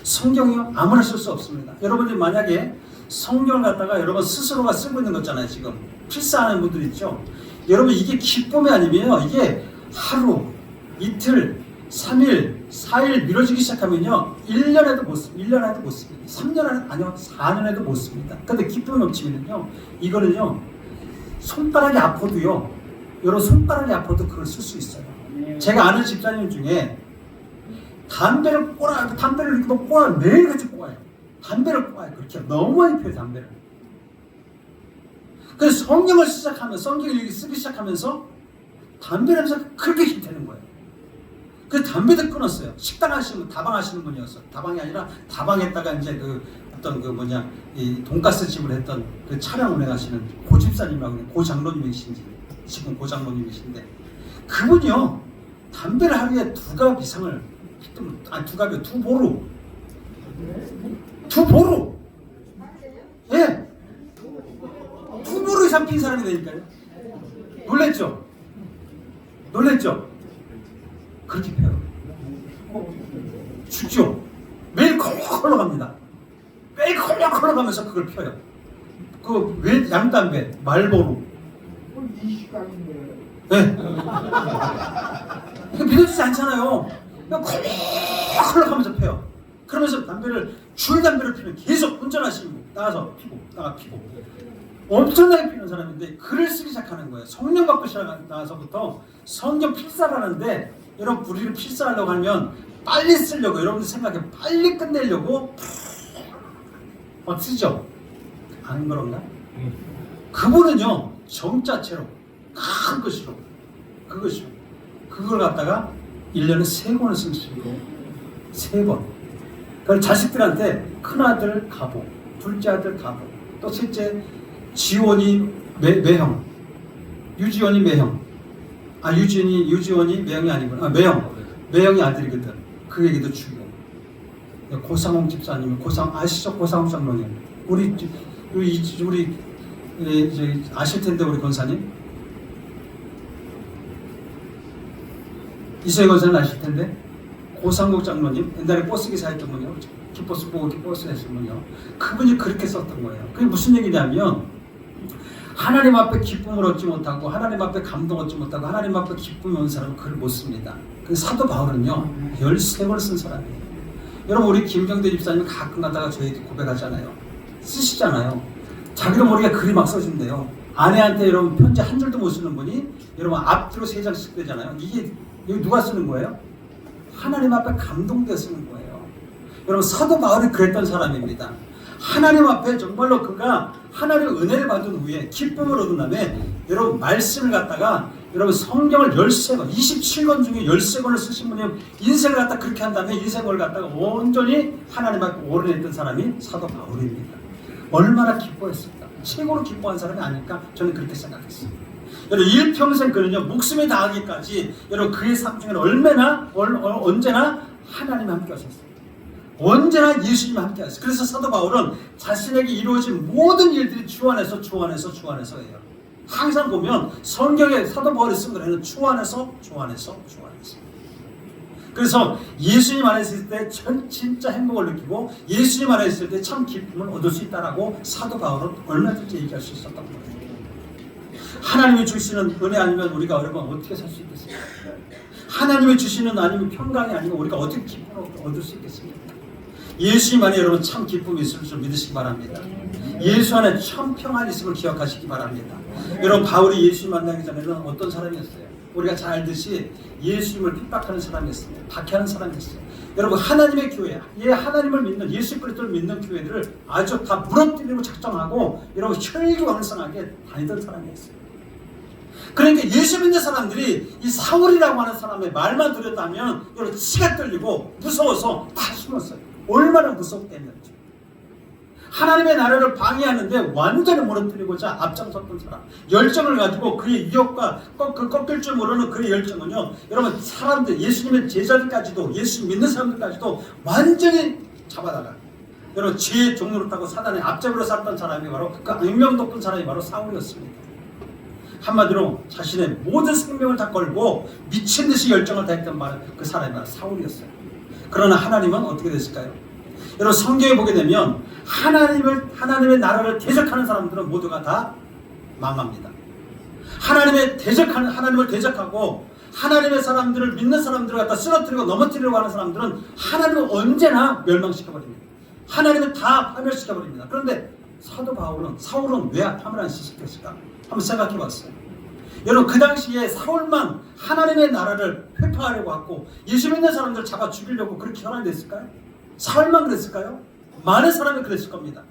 성경이요 아무나 쓸 수 없습니다. 여러분들이 만약에 성경을 갖다가 여러분 스스로가 쓰고 있는 거잖아요. 지금 필사하는 분들 있죠. 여러분 이게 기쁨이 아니면요. 이게 하루, 이틀, 3일, 4일 미뤄지기 시작하면요. 1년에도 못 씁니다. 1년에도 못 씁니다. 3년 아니요 4년에도 못 씁니다. 근데 기쁨이 넘치면요. 이거는요. 손가락이 아파도요. 여러분 손가락이 아파도 그걸 쓸 수 있어요. 제가 아는 집사님 중에 담배를 이렇게 꼬아 매일같이 꼬아요. 담배를 꼬아요. 그렇게 너무 많이 피워요. 담배를. 그래서 성경을 성경을 쓰기 시작하면서 담배 냄새가 그렇게 힘드는 거예요. 그래서 담배도 끊었어요. 식당 하시는 다방 하시는 분이었어요. 다방이 아니라 다방에다가 이제 이 돈가스 집을 했던 그 차량 운행하시는 고 집사님이라고 고 장로님이신지 지금 고 장로님이신데 그분이요 담배를 하루에 2갑 이상을 두 보루 예 2보루 이상 핀 사람이 되니까요. 놀랬죠? 그렇게 펴요. 죽죠. 매일 컬럭컬럭합니다. 매일 컬럭컬럭하면서 그걸 펴요. 그 왜 양담배, 말보루. 이 시간인데. 네. 믿어지지 않잖아요. 그냥 컬럭컬럭하면서 펴요. 그러면서 담배를 피면 계속 운전하시고 나가 피고 엄청나게 피는 사람인데 글을 쓰기 시작하는 거예요. 성령 받고 나서부터 성경 필사를 하는데 여러분 우리를 필사하려고 하면 빨리 쓰려고 여러분들 생각에 빨리 끝내려고 막 쓰죠. 안 그런가? 그분은요 정자체로 큰 것이로 그걸 갖다가 1년에 3권을 쓰시고 3번. 그걸 자식들한테 큰아들 가보, 둘째 아들 가보, 또 셋째 지원이 매형, 유지원이 매형. 유지원이 매형이 아니구나. 매형이 아들이거든. 그 얘기도 주고. 고상홍 집사님, 아시죠? 고상홍 장로님. 우리 아실 텐데 우리 권사님. 이소희 권사님 아실 텐데. 고상국 장로님 옛날에 버스 기사였던 분이요. 기버스 보고 버스 했던 분이요. 그분이 그렇게 썼던 거예요. 그게 무슨 얘기냐면 하나님 앞에 기쁨을 얻지 못하고 하나님 앞에 감동 얻지 못하고 하나님 앞에 기쁨이 온 사람은 글을 못 씁니다. 그 사도 바울은요 13권을 쓴 사람이에요. 여러분 우리 김경대 집사님이 가끔 가다가 저희한테 고백하잖아요. 쓰시잖아요. 자기도 모르게 글이 막 써준대요. 아내한테 여러분 편지 한 줄도 못 쓰는 분이 여러분 앞뒤로 3장씩 되잖아요. 이게 누가 쓰는 거예요? 하나님 앞에 감동되어 쓰는 거예요. 여러분 사도 바울이 그랬던 사람입니다. 하나님 앞에 정말로 그가 하나님의 은혜를 받은 후에 기쁨을 얻은 다음에 여러분 말씀을 갖다가 여러분 성경을 13권 27권 중에 13권을 쓰신 분이 인생을 갖다 그렇게 한 다음에 인생을 갖다가 온전히 하나님 앞에 오르냈던 사람이 사도 바울입니다. 얼마나 기뻐했을까? 최고로 기뻐한 사람이 아닐까? 저는 그렇게 생각했습니다. 여러분 일평생 그는요 목숨이 다하기까지 여러분 그의 삶 중에는 언제나 하나님이 함께 하셨어요. 언제나 예수님이 함께 하셨어요. 그래서 사도 바울은 자신에게 이루어진 모든 일들이 주 안에서 해요. 항상 보면 성경에 사도 바울이 쓴 거는 주 안에서. 그래서 예수님 안에 있을 때 진짜 행복을 느끼고 예수님 안에 있을 때 참 기쁨을 얻을 수 있다라고 사도 바울은 얼마든지 얘기할 수 있었던 거예요. 하나님이 주시는 은혜 아니면 우리가 여러분 어떻게 살 수 있겠습니까? 하나님이 주시는 아니면 평강이 아니면 우리가 어떻게 기쁨을 얻을 수 있겠습니까? 예수님 안에 여러분 참 기쁨이 있을 줄 믿으시기 바랍니다. 예수 안에 참 평안이 있음을 기억하시기 바랍니다. 여러분 바울이 예수님 만나기 전에는 어떤 사람이었어요? 우리가 잘 알듯이 예수님을 핍박하는 사람이었습니다. 박해하는 사람이었어요. 여러분 하나님의 교회, 하나님을 믿는 예수 그리스도를 믿는 교회들을 아주 다 무너뜨리고 작정하고 여러분 혈기왕성하게 다니던 사람이었어요. 그러니까 예수 믿는 사람들이 이 사울이라고 하는 사람의 말만 들었다면 여러분 치가 떨리고 무서워서 다 숨었어요. 얼마나 무섭겠는지. 하나님의 나라를 방해하는데 완전히 무너뜨리고자 앞장섰던 사람, 열정을 가지고 그의 유혹과 꺾일 줄 모르는 그의 열정은요 여러분 사람들 예수님의 제자들까지도 예수 믿는 사람들까지도 완전히 잡아다가 여러분 죄의 종로를 타고 사단의 앞잡이로 쌌던 사람이 바로 그 악명 높은 사람이 바로 사울이었습니다. 한마디로 자신의 모든 생명을 다 걸고 미친 듯이 열정을 다했던 그 사람이 바로 사울이었어요. 그러나 하나님은 어떻게 됐을까요? 여러분 성경에 보게 되면 하나님의 나라를 대적하는 사람들은 모두가 다 망합니다. 하나님을 대적하고 하나님의 사람들을 믿는 사람들을 갖다 쓰러뜨리고 넘어뜨리려고 하는 사람들은 하나님을 언제나 멸망시켜버립니다. 하나님은 다 파멸시켜버립니다. 그런데 사울은 왜 파멸 안 시켰을까? 한번 생각해 봤어요. 여러분, 그 당시에 사울만 하나님의 나라를 회파하려고 하고 예수 믿는 사람들을 잡아 죽이려고 그렇게 혈안됐을까요? 사울만 그랬을까요? 많은 사람이 그랬을 겁니다.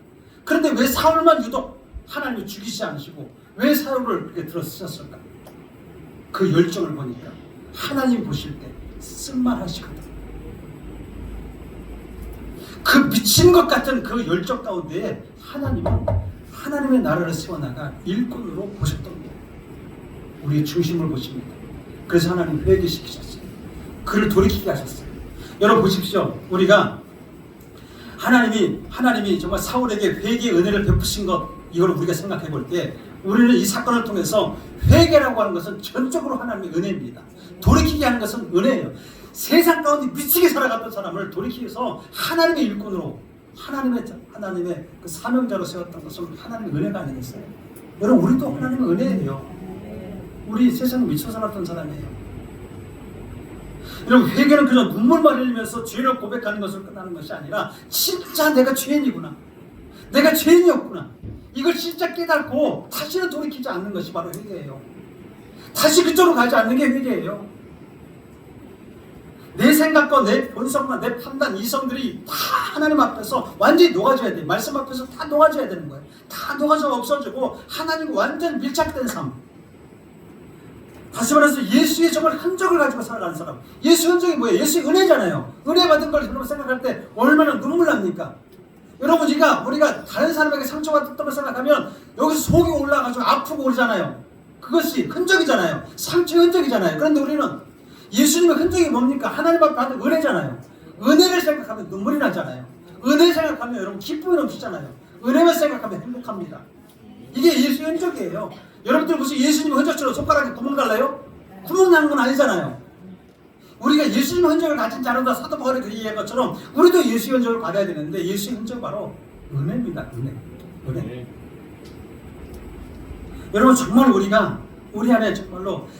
그런데 왜 사울만 유독 하나님이 죽이지 않으시고 왜 사울을 그렇게 들어쓰셨을까? 그 열정을 보니까 하나님 보실 때 쓸만하시거든. 그 미친 것 같은 그 열정 가운데 하나님은 하나님의 나라를 세워나가 일꾼으로 보셨던 거예요. 우리의 중심을 보십니다. 그래서 하나님 회개시키셨어요. 그를 돌이키게 하셨어요. 여러분 보십시오. 우리가 하나님이 정말 사울에게 회개의 은혜를 베푸신 것, 이걸 우리가 생각해 볼 때 우리는 이 사건을 통해서 회개라고 하는 것은 전적으로 하나님의 은혜입니다. 돌이키게 하는 것은 은혜예요. 세상 가운데 미치게 살아갔던 사람을 돌이키면서 하나님의 일꾼으로 하나님의 그 사명자로 세웠던 것은 하나님의 은혜가 아니겠어요? 여러분, 우리도 하나님의 은혜예요. 우리 세상에 미쳐 살았던 사람이에요. 여러분, 회개는 그저 눈물만 흘리면서 죄를 고백하는 것으로 끝나는 것이 아니라 진짜 내가 죄인이구나, 내가 죄인이었구나, 이걸 진짜 깨닫고 다시는 돌이키지 않는 것이 바로 회개예요. 다시 그쪽으로 가지 않는 게 회개예요. 내 생각과 내 본성과 내 판단, 이성들이 다 하나님 앞에서 완전히 녹아져야 돼. 말씀 앞에서 다 녹아져야 되는 거예요. 다 녹아져 없어지고 하나님과 완전 밀착된 삶. 다시 말해서 예수의 정말 흔적을 가지고 살아가는 사람. 예수 흔적이 뭐예요? 예수의 은혜잖아요. 은혜 받은 걸 여러분 생각할 때 얼마나 눈물 납니까? 여러분, 우리가 다른 사람에게 상처받았던 걸 생각하면 여기서 속이 올라가지고 아프고 그러잖아요. 그것이 흔적이잖아요. 상처의 흔적이잖아요. 그런데 우리는 예수님의 흔적이 뭡니까? 하나님 앞에 받은 은혜잖아요. 은혜를 생각하면 눈물이 나잖아요. 은혜 생각하면 여러분 기쁨이 넘치잖아요. 은혜만 생각하면 행복합니다. 이게 예수의 흔적이에요. 여러분들 무슨 예수님 흔적처럼 손가락에 구멍 달라요? 구멍 나는 건 아니잖아요. 우리가 예수님 흔적을 가진 자로다 사도 바울이 그 얘기한 것처럼 우리도 예수의 흔적을 받아야 되는데 예수의 흔적은 바로 은혜입니다. 은혜. 여러분, 정말 우리 안에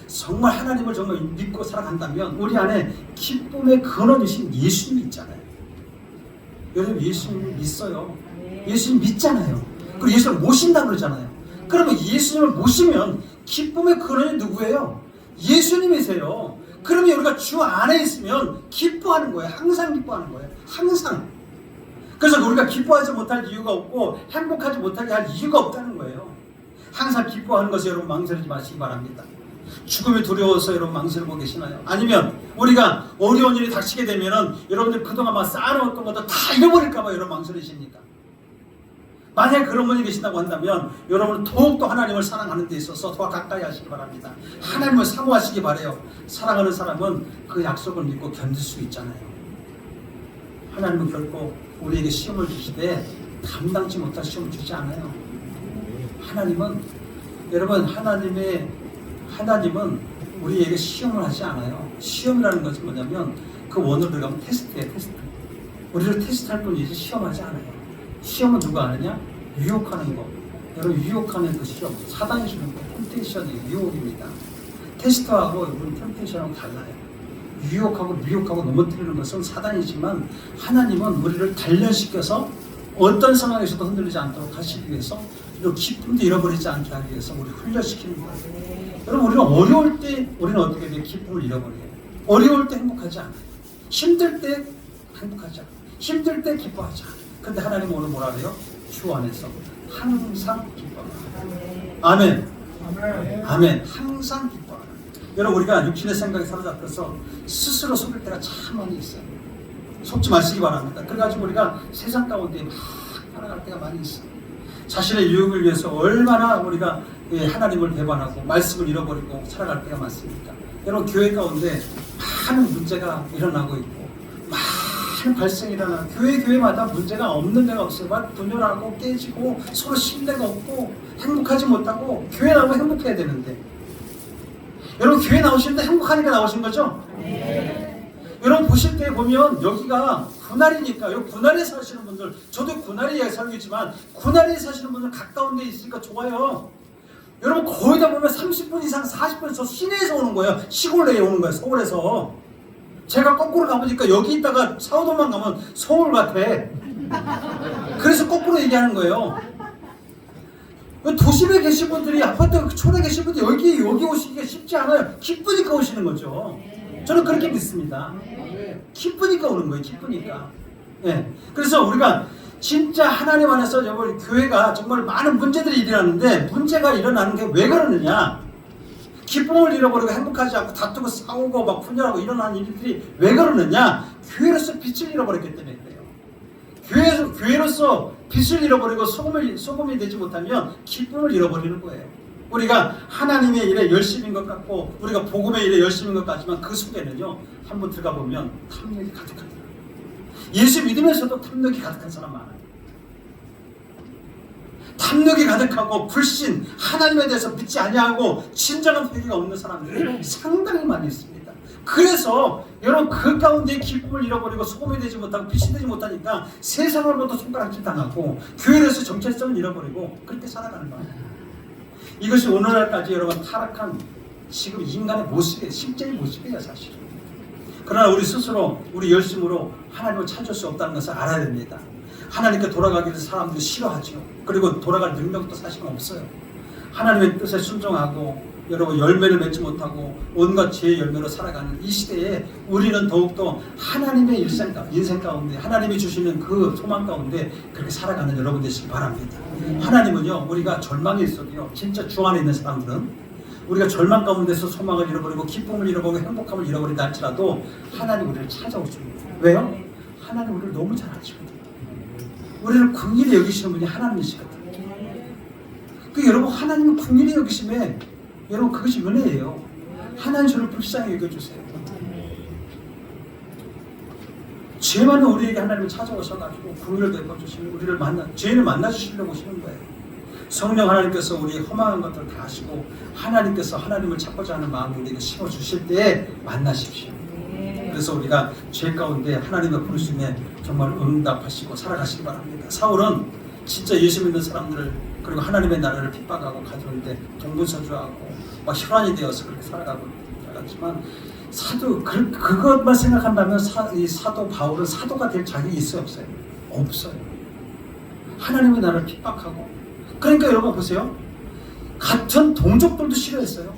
정말 하나님을 정말 믿고 살아간다면 우리 안에 기쁨의 근원이신 예수님이 있잖아요. 여러분, 예수님을 믿어요. 예수님 믿잖아요. 그리고 예수님을 모신다고 그러잖아요. 그러면 예수님을 모시면 기쁨의 근원이 누구예요? 예수님이세요. 그러면 우리가 주 안에 있으면 기뻐하는 거예요. 항상 기뻐하는 거예요. 항상. 그래서 우리가 기뻐하지 못할 이유가 없고 행복하지 못하게 할 이유가 없다는 거예요. 항상 기뻐하는 것에 여러분 망설이지 마시기 바랍니다. 죽음이 두려워서 여러분 망설이고 계시나요? 아니면 우리가 어려운 일이 닥치게 되면은 여러분들 그동안 막 쌓아놓았던 것도 다 잃어버릴까봐 여러분 망설이십니까? 만약 그런 분이 계신다고 한다면 여러분은 더욱더 하나님을 사랑하는 데 있어서 더 가까이 하시기 바랍니다. 하나님을 사모하시기 바라요. 사랑하는 사람은 그 약속을 믿고 견딜 수 있잖아요. 하나님은 결코 우리에게 시험을 주시되 감당치 못할 시험을 주지 않아요. 하나님은 우리에게 시험을 하지 않아요. 시험이라는 것은 뭐냐면 그 원어로 들어가면 테스트예요. 테스트. 우리를 테스트할 뿐이지 시험하지 않아요. 시험은 누가 하느냐? 유혹하는 거. 여러분, 유혹하는 그 시험, 사단이 주는 거, 템테이션이 유혹입니다. 테스트하고 여러분 템테이션하고 달라요. 유혹하고 미혹하고 넘어뜨리는 것은 사단이지만 하나님은 우리를 단련시켜서 어떤 상황에서도 흔들리지 않도록 하시기 위해서 그리고 기쁨도 잃어버리지 않게 하기 위해서 우리 훈련시키는 거예요. 여러분, 우리는 어려울 때 우리는 어떻게 돼요? 기쁨을 잃어버려요. 어려울 때 행복하지 않아요. 힘들 때 행복하지 않아요. 힘들 때 기뻐하지 않아요. 근데 하나님은 오늘 뭐라 그래요? 주 안에서 항상 기뻐하라. 아멘. 아멘. 항상 기뻐하라. 여러분, 우리가 육신의 생각에 사로잡혀서 스스로 속일 때가 참 많이 있어요. 속지 마시기 바랍니다. 그래가지고 우리가 세상 가운데 막 살아갈 때가 많이 있어요. 자신의 유익을 위해서 얼마나 우리가 하나님을 배반하고 말씀을 잃어버리고 살아갈 때가 많습니까? 여러분, 교회 가운데 많은 문제가 일어나고 있고 많은 발생이 일어나고 교회마다 문제가 없는 데가 없어요. 막 분열하고 깨지고 서로 신뢰가 없고 행복하지 못하고 교회 나오고 행복해야 되는데 여러분, 교회 나오시는데 행복하니까 나오신 거죠? 네. 여러분 보실 때 보면 여기가 군활이니까 여기 군활에 사시는 분들, 저도 군활에 살고 있지만 군활에 사시는 분들 가까운 데 있으니까 좋아요. 여러분 거의 다 보면 30분 이상 40분 저 시내에서 오는 거예요. 시골에 오는 거예요. 서울에서. 제가 거꾸로 가보니까 여기 있다가 사우도만 가면 서울 같아. 그래서 거꾸로 얘기하는 거예요. 도심에 계신 분들이 아파트 촌에 계신 분들이 여기 오시기가 쉽지 않아요. 기쁘니까 오시는 거죠. 저는 그렇게 믿습니다. 기쁘니까 오는 거예요. 기쁘니까. 예. 그래서 우리가 진짜 하나님 안에서 여러분 교회가 정말 많은 문제들이 일어나는데 문제가 일어나는 게 왜 그러느냐? 기쁨을 잃어버리고 행복하지 않고 다투고 싸우고 막 분열하고 일어나는 일들이 왜 그러느냐? 교회로서 빛을 잃어버렸기 때문에 그래요. 교회로서 빛을 잃어버리고 소금이 되지 못하면 기쁨을 잃어버리는 거예요. 우리가 하나님의 일에 열심인 것 같고 우리가 복음의 일에 열심인 것 같지만 그 속에는요 한번 들어가 보면 탐욕이 가득합니다. 예수 믿으면서도 탐욕이 가득한 사람 많아요. 탐욕이 가득하고 불신, 하나님에 대해서 믿지 아니하고 진정한 회개가 없는 사람들이 상당히 많이 있습니다. 그래서 여러분 그 가운데 기쁨을 잃어버리고 소금이 되지 못하고 빛이 되지 못하니까 세상으로부터 손가락질 당하고 교회에서 정체성을 잃어버리고 그렇게 살아가는 거예요. 이것이 오늘날까지 여러분 타락한 지금 인간의 모습이에요. 실제의 모습이에요 사실은. 그러나 우리 스스로 우리 열심으로 하나님을 찾을 수 없다는 것을 알아야 됩니다. 하나님께 돌아가기를 사람들이 싫어하죠. 그리고 돌아갈 능력도 사실은 없어요. 하나님의 뜻에 순종하고 여러분 열매를 맺지 못하고 온갖 죄의 열매로 살아가는 이 시대에 우리는 더욱더 하나님의 인생 가운데 하나님이 주시는 그 소망 가운데 그렇게 살아가는 여러분 되시기 바랍니다. 하나님은요 우리가 절망에 있어도요 진짜 주 안에 있는 사람들은 우리가 절망 가운데서 소망을 잃어버리고 기쁨을 잃어버리고 행복함을 잃어버린다 할지라도 하나님 우리를 찾아오십니다. 왜요? 하나님 우리를 너무 잘 아시거든요. 우리를 긍휼히 여기시는 분이 하나님이시거든요. 그 여러분 하나님은 긍휼히 여기심에 여러분 그것이 은혜예요. 하나님 저를 불쌍히 여겨주세요. 죄 많은 우리에게 하나님을 찾아오셔가지고 긍휼을 베풀어주시면 우리를 죄인을 만나주시려고 오시는 거예요. 성령 하나님께서 우리의 허망한 것들을 다 아시고 하나님께서 하나님을 찾고자 하는 마음을 우리에게 심어주실 때 만나십시오. 그래서 우리가 죄 가운데 하나님의 부르심에 정말 응답하시고 살아가시기 바랍니다. 사울은 진짜 예수 믿는 사람들을 그리고 하나님의 나라를 핍박하고 가져오는데 동분서주하고 막 혈안이 되어서 그렇게 살아갔지만 그것만 생각한다면 이 사도 바울은 사도가 될 자격이 있어요 없어요? 없어요. 하나님의 나라를 핍박하고 그러니까 여러분 보세요. 같은 동족들도 싫어했어요.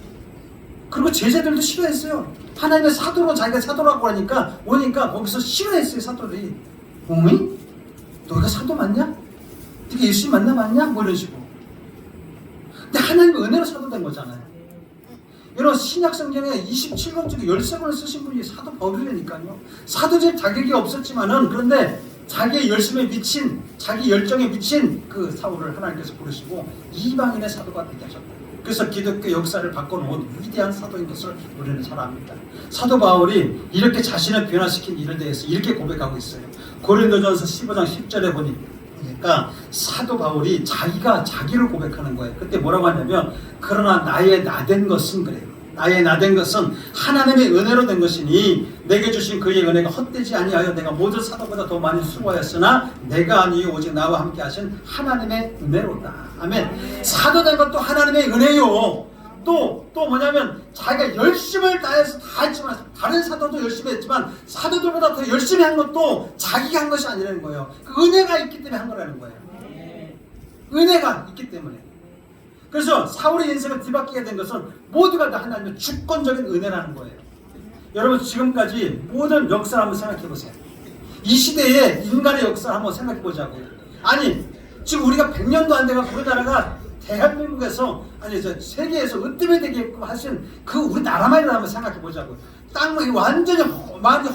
그리고 제자들도 싫어했어요. 하나님의 사도로 자기가 사도라고 하니까 오니까 거기서 싫어했어요. 사도들이. 어이? 너희가 사도 맞냐? 네가 예수님 맞냐? 뭐 이런 식으로. 근데 하나님의 은혜로 사도 된 거잖아요. 여러분 신약 성경에 27권 중에 13권을 쓰신 분이 사도 바울이라니까요. 사도질 자격이 없었지만은 그런데 자기의 열심에 미친 자기 열정에 미친 그 사울을 하나님께서 부르시고 이방인의 사도가 되게 하셨다. 그래서 기독교 역사를 바꿔놓은 위대한 사도인 것을 우리는 잘 압니다. 사도 바울이 이렇게 자신을 변화시킨 일에 대해서 이렇게 고백하고 있어요. 고린도전서 15장 10절에 보니까 사도 바울이 자기를 고백하는 거예요. 그때 뭐라고 하냐면 그러나 나의 나된 것은 그래요. 나의 나된 것은 하나님의 은혜로 된 것이니 내게 주신 그의 은혜가 헛되지 아니하여 내가 모든 사도보다 더 많이 수고하였으나 내가 아니요 오직 나와 함께 하신 하나님의 은혜로다. 아멘. 사도된 것도 하나님의 은혜요. 또 뭐냐면 자기가 열심을 다해서 다 했지만 다른 사도도 열심히 했지만 사도들보다 더 열심히 한 것도 자기가 한 것이 아니라는 거예요. 그 은혜가 있기 때문에 한 거라는 거예요. 은혜가 있기 때문에. 그래서 사울의 인생을 뒤바뀌게 된 것은 모두가 다 하나님의 주권적인 은혜라는 거예요. 여러분 지금까지 모든 역사를 한번 생각해 보세요. 이 시대의 인간의 역사를 한번 생각해 보자고요. 아니 지금 우리가 100년도 안 돼가 우리나라가 대한민국에서 아니 세계에서 으뜸이 하신 그 우리나라만이라 한번 생각해 보자고요. 땅이 완전히 많이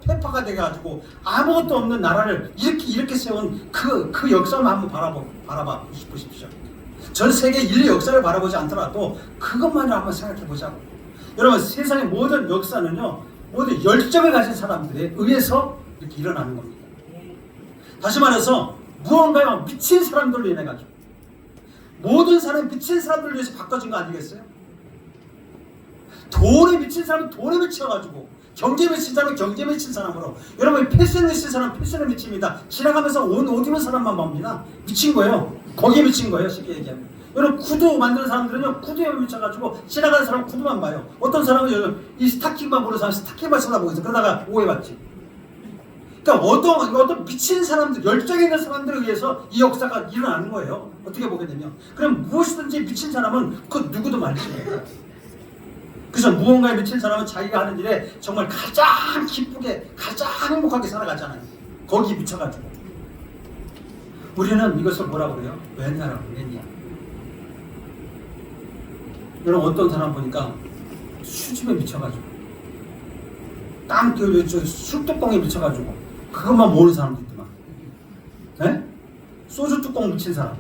폐파가 돼가지고 아무것도 없는 나라를 이렇게 세운 그 역사만 한번 바라봐 보십시오. 전 세계 인류 역사를 바라보지 않더라도 그것만을 한번 생각해 보자고. 여러분 세상의 모든 역사는요 모든 열정을 가진 사람들에 의해서 이렇게 일어나는 겁니다. 다시 말해서 무언가에 미친 사람들로 인해 가지고 모든 사람이 미친 사람들을 위해서 바꿔진 거 아니겠어요? 돈에 미친 사람은 돈에 미쳐가지고 경제에 미친 사람은 경제에 미친 사람으로 여러분 패션에 미친 사람은 패션에 미칩니다. 지나가면서 옷 입은 사람만 봅니다. 미친 거예요. 거기에 미친 거예요. 쉽게 얘기하면. 여러분 구두 만드는 사람들은요 구두에 미쳐가지고 지나가는 사람 구두만 봐요. 어떤 사람은 이 스타킹만 보는 사람 스타킹만 쳐다보고 있어. 그러다가 오해받지. 그러니까 어떤 미친 사람들, 열정이 있는 사람들에 의해서 이 역사가 일어나는 거예요. 어떻게 보게 되면. 그럼 무엇이든지 미친 사람은 그 누구도 말리지 못해요. 그래서 무언가에 미친 사람은 자기가 하는 일에 정말 가장 기쁘게, 가장 행복하게 살아가잖아요. 거기에 미쳐가지고. 우리는 이것을 뭐라고 그래요? 매니아라고 그래요. 매니아. 여러분 어떤 사람 보니까 수줍에 미쳐가지고 술뚜껑에 미쳐가지고 그것만 모르는 사람도 있더만. 네? 소주 뚜껑 미친 사람,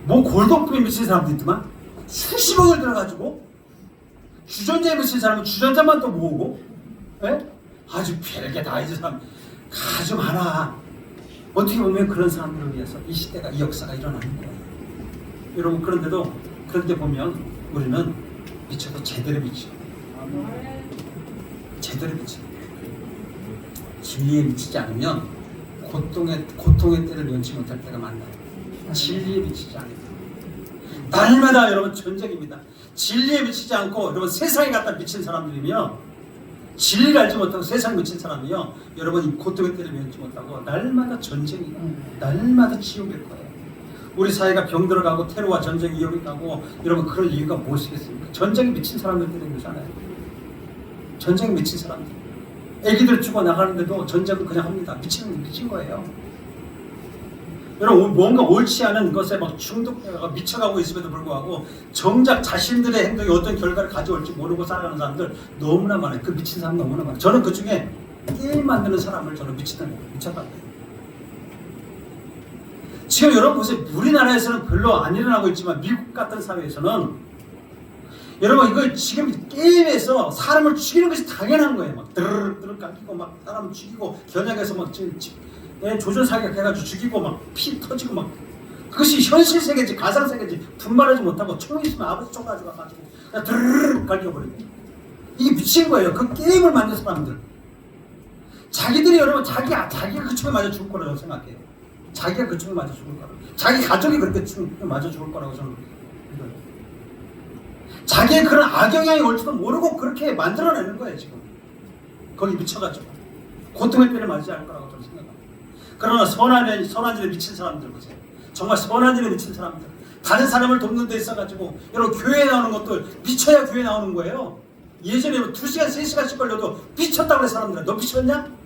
뭐 골동품에 미친 사람도 있더만. 수십억을 들어가지고 주전자에 미친 사람은 주전자만 또 모으고. 네? 아주 별게 다 이 사람 아주 많아. 어떻게 보면 그런 사람들을 위해서 이 시대가, 이 역사가 일어나는 거예요. 여러분 그런데 보면 우리는 미쳐도 제대로 미쳐. 제대로 미쳐. 진리에 미치지 않으면 고통의 때를 면치 못할 때가 많아요. 진리에 미치지 않으면 날마다 여러분 전쟁입니다. 진리에 미치지 않고 여러분 세상에 갖다 미친 사람들이며, 진리를 알지 못하고 세상에 미친 사람이요, 여러분 이 고통의 때를 면치 못하고 날마다 전쟁이고 날마다 지옥일 거예요. 우리 사회가 병들어가고 테러와 전쟁이 이어가고, 여러분 그런 이유가 무엇이겠습니까? 전쟁에 미친 사람들 때문에 그러잖아요. 전쟁에 미친 사람들. 애기들 죽어 나가는데도 전쟁을 그냥 합니다. 미친 거예요. 여러분 뭔가 옳지 않은 것에 막 중독되어가 미쳐가고 있음에도 불구하고 정작 자신들의 행동이 어떤 결과를 가져올지 모르고 살아가는 사람들 너무나 많아요. 그 미친 사람 너무나 많아요. 저는 그 중에 게임 만드는 사람을 저는 미쳤다고 해요. 지금 여러분 보세요. 우리나라에서는 별로 안 일어나고 있지만 미국 같은 사회에서는 여러분 이거 지금 게임에서 사람을 죽이는 것이 당연한 거예요. 막 드르르 깎이고 막 사람 죽이고 겨냥해서 막 조준 사격해가지고 죽이고 막 피 터지고 막, 그것이 현실 세계지 가상 세계지 분발하지 못하고 총 있으면 아버지 총 가져가가지고 그냥 드르르 갈겨버리고. 이게 미친 거예요. 그 게임을 만든 사람들. 자기들이 여러분 자기가 그 총에 맞아 죽을 거라고 생각해요. 자기가 그 총에 맞아 죽을 거라고. 자기 가족이 그렇게 총에 맞아 죽을 거라고 저는 믿어요. 자기의 그런 악영향이 올지도 모르고 그렇게 만들어내는 거예요. 지금 거기 미쳐가지고 고통의 때를 맞지 않을 거라고 저는 생각합니다. 그러나 선한 일에 미친 사람들 보세요. 정말 선한 일에 미친 사람들, 다른 사람을 돕는 데 있어가지고 여러분 교회에 나오는 것도 미쳐야 교회에 나오는 거예요. 예전에 2시간 3시간씩 걸려도 미쳤다고 그래. 사람들은 너 미쳤냐?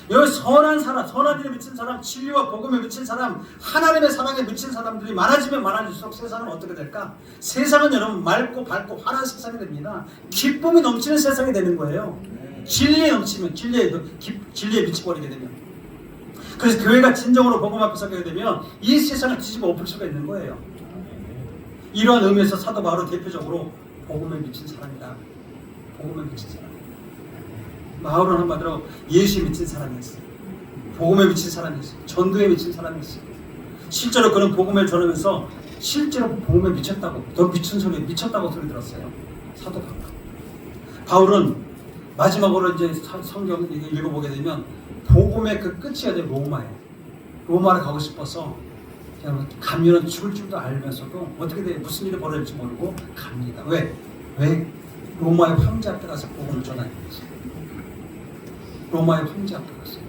여기 선한 사람, 선한 일에 미친 사람, 진리와 복음에 미친 사람, 하나님의 사랑에 미친 사람들이 많아지면 많아질수록 세상은 어떻게 될까? 세상은 여러분 맑고 밝고 환한 세상이 됩니다. 기쁨이 넘치는 세상이 되는 거예요. 진리에 넘치면, 진리에 미쳐버리게 되면. 그래서 교회가 진정으로 복음 앞에 서게 되면 이 세상을 뒤집어 엎을 수가 있는 거예요. 이러한 의미에서 사도 바울은 대표적으로 복음에 미친 사람이다. 복음에 미친 사람. 바울은 한마디로 예수에 미친 사람이었어요. 복음에 미친 사람이었어요. 전도에 미친 사람이었어요. 실제로 그는 복음을 전하면서 실제로 복음에 미쳤다고, 더 미친 소리, 미쳤다고 소리 들었어요. 사도 바울은 마지막으로 이제 성경 읽어보게 되면 복음의 그 끝이 어디 로마예요. 로마를 가고 싶어서 그냥 가면은 죽을 줄도 알면서도 어떻게 돼, 무슨 일이 벌어질지 모르고 갑니다. 왜? 로마의 황제 앞에 가서 복음을 전하는 거지. 로마의 황제 앞에 갔어요.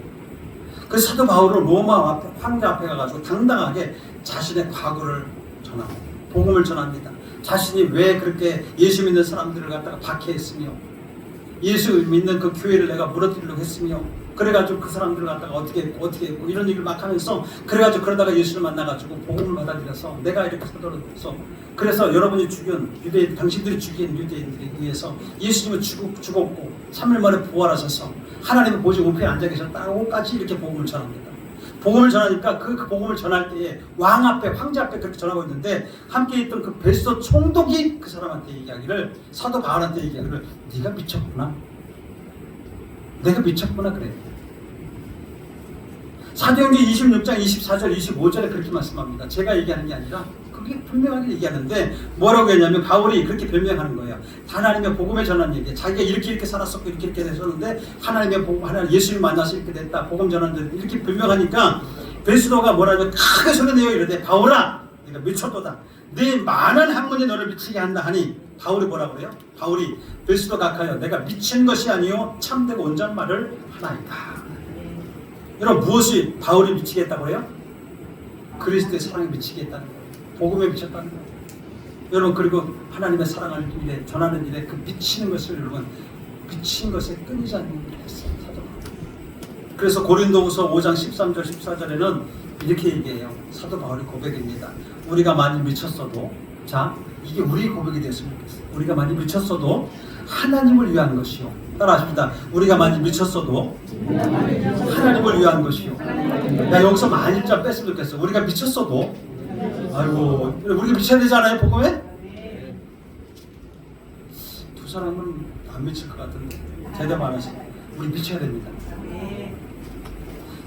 그래서 사도 바울은 로마 황제 앞에 가가지고 당당하게 자신의 과거를 전하고 복음을 전합니다. 자신이 왜 그렇게 예수 믿는 사람들을 갖다가 박해했으며 예수 믿는 그 교회를 내가 무너뜨리려고 했으며, 그래가지고 그 사람들을 갖다가 어떻게 했고 이런 얘기를 막 하면서, 그래가지고 그러다가 예수를 만나가지고 복음을 받아들여서 내가 이렇게 사도를 해서, 그래서 여러분이 죽인 유대인, 당신들이 죽인 유대인들에 의해서 예수님은 죽었고 3일 만에 부활하셔서 하나님의 보좌 우편에 앉아 계셨다고까지 이렇게 복음을 전합니다. 복음을 전하니까 그 복음을 전할 때에 왕 앞에, 황제 앞에 그렇게 전하고 있는데, 함께 있던 그 베스도 총독이 그 사람한테 얘기하기를, 사도 바울한테 얘기하기를, 네가 미쳤구나. 내가 미쳤구나 그래. 사도행전 26장 24절 25절에 그렇게 말씀합니다. 제가 얘기하는 게 아니라 그게 분명하게 얘기하는데, 뭐라고 했냐면 바울이 그렇게 변명하는 거예요. 하나님의 복음에 전하는 얘기. 자기가 이렇게 살았었고 이렇게 됐었는데 하나님의 복음, 하나님 예수를 만나서 이렇게 됐다. 복음 전하는데 이렇게 변명하니까 베스도가 뭐라면 크게 소리내어 이르되 바울아 네가 미쳤도다. 네 많은 학문이 너를 미치게 한다 하니 바울이 뭐라 그래요? 바울이 베스도 각하여 내가 미친 것이 아니요 참되고 온전한 말을 하나이다. 여러분 무엇이 바울이 미치게 했다고 해요? 그리스도의 사랑에 미치게 했다는 거예요. 복음에 미쳤다는 거예요. 여러분 그리고 하나님의 사랑을 일에 전하는 일에 그 미치는 것을 여러분 미친 것에 끊이지 않는 일을 했어요. 사도 바울. 그래서 고린도후서 5장 13절 14절에는 이렇게 얘기해요. 사도 바울의 고백입니다. 우리가 많이 미쳤어도 자 이게 우리의 고백이 되었으면 좋겠어요. 우리가 많이 미쳤어도 하나님을 위한 것이요. 따라하십니다. 우리가 많이 미쳤어도 하나님을 위한 것이요. 나 여기서 많이 좀 뺐으면 좋겠어. 우리가 미쳤어도 아이고 우리가 미쳐야 되잖아요. 복음에 두 사람은 안 미칠 것 같은데 대답 안 하시네. 우리 미쳐야 됩니다.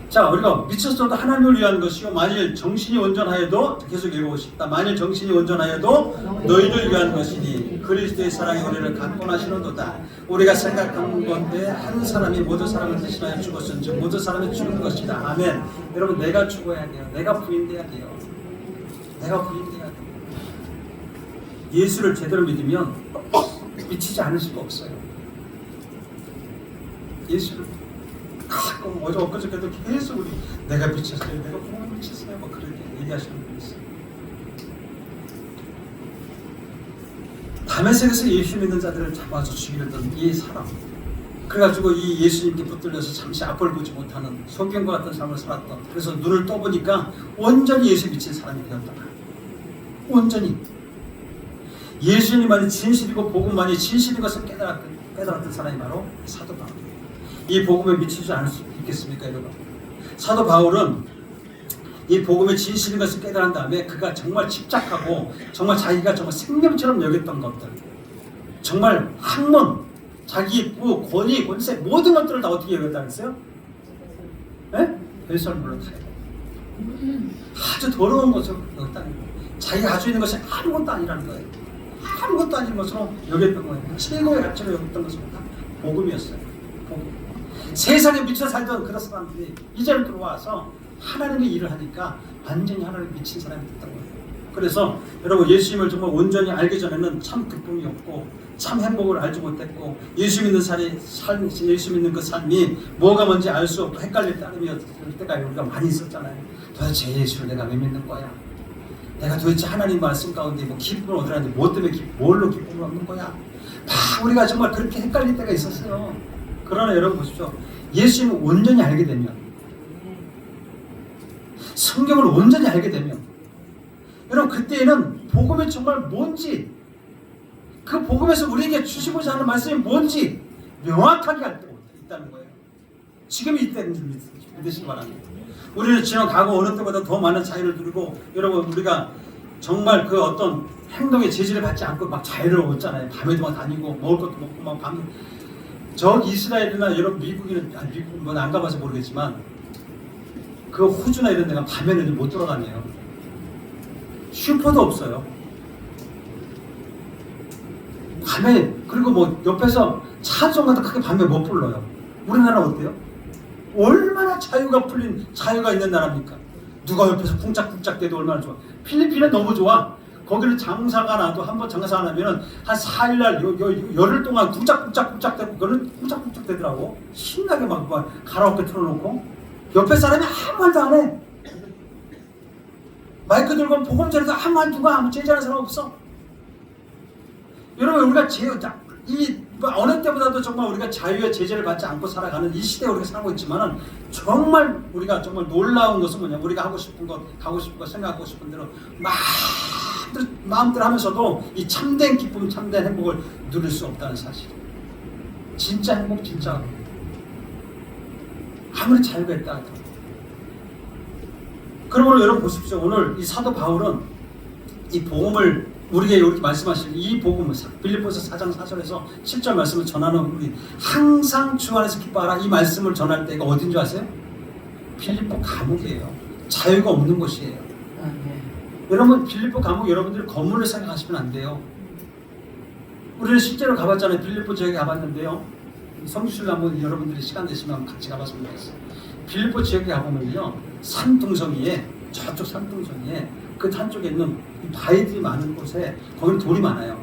자 우리가 미쳤어도 하나님을 위한 것이요 만일 정신이 온전하여도 계속 읽어보십시다. 만일 정신이 온전하여도 너희를 위한 것이니 그리스도의 사랑이 우리를 강권하시는도다. 우리가 생각하는 건데 한 사람이 모두 사람을 대신하여 죽었은즉 모두 사람이 죽은 것이다. 아멘. 여러분 내가 죽어야 돼요. 내가 부인돼야 돼요. 내가 부인돼야 돼요. 예수를 제대로 믿으면 미치지 않을 수가 없어요. 예수를 가끔 엊그저께도 계속 우리 내가 미쳤어요. 내가 부모님 미쳤어요. 막 그렇게 얘기하시는 분이 있어요. 다메섹에서 예수 믿는 자들을 잡아서 죽이려던 이 사람. 그래가지고 이 예수님께 붙들려서 잠시 앞을 보지 못하는 성경과 같은 삶을 살았던. 그래서 눈을 떠보니까 온전히 예수 미친 사람이 되었다. 온전히. 예수님만이 진실이고 복음만이 진실인 것을 깨달았던 사람이 바로 사도 바울. 이 복음에 미치지 않을 수 있겠습니까, 여러분? 사도 바울은 이 복음의 진실인 것을 깨달은 다음에 그가 정말 집착하고 정말 자기가 정말 생명처럼 여겼던 것들, 정말 학문, 자기 부, 권위, 권세 모든 것들을 다 어떻게 여겼다 그랬어요? 네? 별설물로 다 아주 더러운 것으로 여겼다는 거예요. 자기가 가지고 있는 것이 아무것도 아니라는 거예요. 아무것도 아닌 것으로 여겼던 거예요. 최고의 가치로 여겼던 것은 다 복음이었어요. 복음. 세상에 미쳐 살던 그런 사람들이 이제는 들어와서 하나님의 일을 하니까 완전히 하나님에 미친 사람이 됐던 거예요. 그래서 여러분 예수님을 정말 온전히 알기 전에는 참 기쁨이 없고 참 행복을 알지 못했고 예수 믿는 예수 믿는 그 삶이 뭐가 뭔지 알 수 없고 헷갈릴 때가 우리가 많이 있었잖아요. 도대체 예수를 내가 왜 믿는 거야? 내가 도대체 하나님 말씀 가운데 뭐 기쁨을 얻으라는데 뭐 때문에 뭘로 기쁨을 얻는 거야? 다 우리가 정말 그렇게 헷갈릴 때가 있었어요. 그러나 여러분 보십시오. 예수님을 온전히 알게 되면 성경을 온전히 알게 되면 여러분 그때에는 복음이 정말 뭔지 그 복음에서 우리에게 주시고자 하는 말씀이 뭔지 명확하게 알 때가 있다는 거예요. 지금이 이때인 줄 믿으시기 바랍니다. 우리는 지난 과거 어느 때보다 더 많은 자유를 누리고 여러분 우리가 정말 그 어떤 행동의 제지를 받지 않고 막 자유를 얻잖아요. 밤에도 막 다니고 먹을 것도 먹고 막 밤 저 이스라엘이나 여러분 미국이는 미국 뭐 안 가봐서 모르겠지만 그 호주나 이런 데가 밤에는 못 돌아다녀요. 슈퍼도 없어요. 밤에 그리고 뭐 옆에서 차종가도 크게 밤에 못 불러요. 우리나라 어때요? 얼마나 자유가 풀린 자유가 있는 나라입니까? 누가 옆에서 쿵짝쿵짝 대도 얼마나 좋아. 필리핀은 너무 좋아. 거기는 장사가 나도 한번 장사가 나면은 한 4일날 열흘 동안 쿵짝쿵짝 대고 그거는 쿵짝쿵짝 대더라고. 신나게 막 가라오케 틀어놓고 옆에 사람이 아무 말도 안 해. 마이크 들고 복음 전에도 아무 말 누가 아무 제지하는 사람 없어. 여러분 우리가 어느 때보다도 정말 우리가 자유의 제재를 받지 않고 살아가는 이 시대에 우리가 살고 있지만은 정말 우리가 정말 놀라운 것은 뭐냐? 우리가 하고 싶은 것, 가고 싶은 것, 생각하고 싶은 대로 마음대로 하면서도 이 참된 기쁨, 참된 행복을 누릴 수 없다는 사실. 진짜 행복, 진짜 아무리 자유가 있다 하더라도. 그러므로 여러분 보십시오. 오늘 이 사도 바울은 이 복음을 우리에게 여기 말씀하신 이 복음을 빌립보서 4장 4절에서 7절 말씀을 전하는 우리 항상 주 안에서 기뻐하라 이 말씀을 전할 때가 어딘 줄 아세요? 빌립보 감옥이에요. 자유가 없는 곳이에요. 여러분 빌립보 감옥 여러분들이 건물을 생각하시면 안 돼요. 우리는 실제로 가봤잖아요. 빌립보 지역에 가봤는데요. 성주실로 한번 여러분들이 시간 되시면 같이 가봤으면 좋겠어요. 빌립보 지역에 가보면요. 산둥성이에, 저쪽 산둥성이에 그 한쪽에 있는 이 바위들이 많은 곳에, 거기는 돌이 많아요.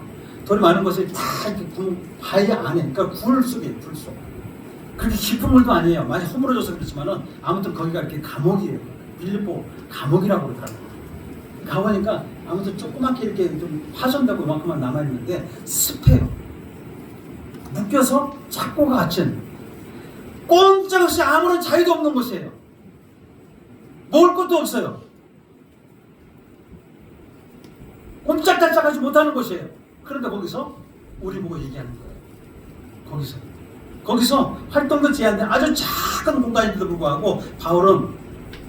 돌이 많은 곳에 다 이렇게 바위 안에, 그러니까 굴 속에, 굴 속. 그렇게 깊은 물도 아니에요. 많이 허물어져서 그렇지만은 아무튼 거기가 이렇게 감옥이에요. 빌립보 감옥이라고 그러더라고요. 가보니까 아무튼 조그맣게 이렇게 좀 파손되고 이만큼만 남아있는데 습해요. 묶여서 착고가 갇힌 꼼짝없이 아무런 자유도 없는 곳이에요. 먹을 것도 없어요. 꼼짝달짝하지 못하는 곳이에요. 그런데 거기서 우리 보고 얘기하는 거예요. 거기서 활동도 제한된 아주 작은 공간인데도 불구하고 바울은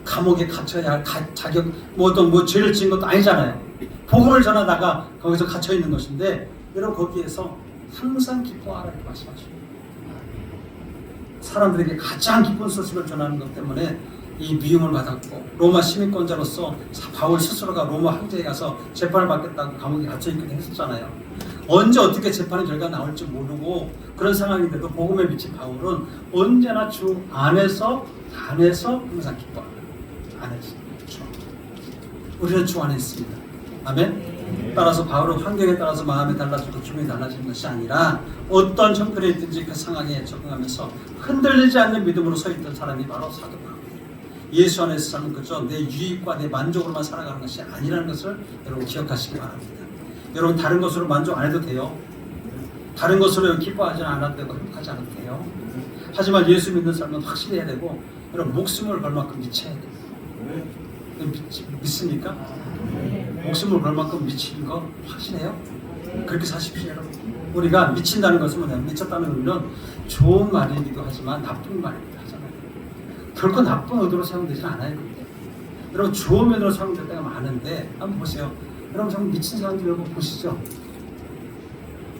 감옥에 갇혀야 할 자격, 뭐 죄를 지은 것도 아니잖아요. 복음을 전하다가 거기서 갇혀 있는 것인데, 여러분 거기에서 항상 기뻐하라 이렇게 말씀하십니다. 사람들에게 가장 기쁜 소식을 전하는 것 때문에 이 미움을 받았고, 로마 시민권자로서 바울 스스로가 로마 황제에 가서 재판을 받겠다고 감옥에 갇혀 있기도 했었잖아요. 언제 어떻게 재판의 결과가 나올지 모르고 그런 상황인데도 복음에 미친 바울은 언제나 주 안에서 항상 기뻐합니다. 안에서. 우리는 주 안에 있습니다. 아멘. 따라서 바울은 환경에 따라서 마음이 달라지고 기분이 달라지는 것이 아니라 어떤 형편에 있든지 그 상황에 적응하면서 흔들리지 않는 믿음으로 서 있던 사람이 바로 사도 바울이에요. 예수 안에서 사는 거죠. 내 유익과 내 만족으로만 살아가는 것이 아니라는 것을 여러분 기억하시기 바랍니다. 여러분 다른 것으로 만족 안 해도 돼요. 다른 것으로 기뻐하지 않아도 되고 행복하지 않아도 돼요. 하지만 예수 믿는 사람은 확실히 해야 되고, 여러분 목숨을 걸 만큼 미쳐야 돼요. 믿습니까? 목숨을 걸 만큼 미치는 거 확실해요? 그렇게 사십시오, 여러분. 우리가 미친다는 것은 뭐냐면, 미쳤다는 의미는 좋은 말이기도 하지만 나쁜 말이기도 하잖아요. 결코 나쁜 의도로 사용되지 않아요. 그게. 여러분 좋은 면으로 사용될 때가 많은데 한번 보세요. 여러분 정말 미친 사람들 여러분 보시죠.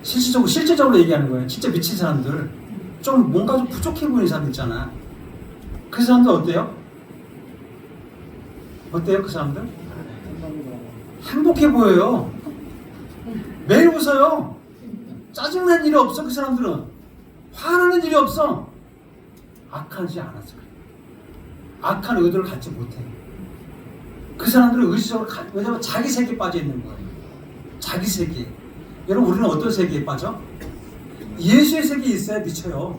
실질적으로 얘기하는 거예요. 진짜 미친 사람들, 좀 뭔가 좀 부족해 보이는 사람들 있잖아. 그 사람들 어때요? 그 사람들? 행복해 보여요. 매일 웃어요. 짜증난 일이 없어. 그 사람들은 화나는 일이 없어. 악하지 않아서 그래. 악한 의도를 갖지 못해. 그 사람들은 의지적으로 왜냐면 자기 세계에 빠져 있는 거예요. 자기 세계. 여러분 우리는 어떤 세계에 빠져? 예수의 세계에 있어야 미쳐요.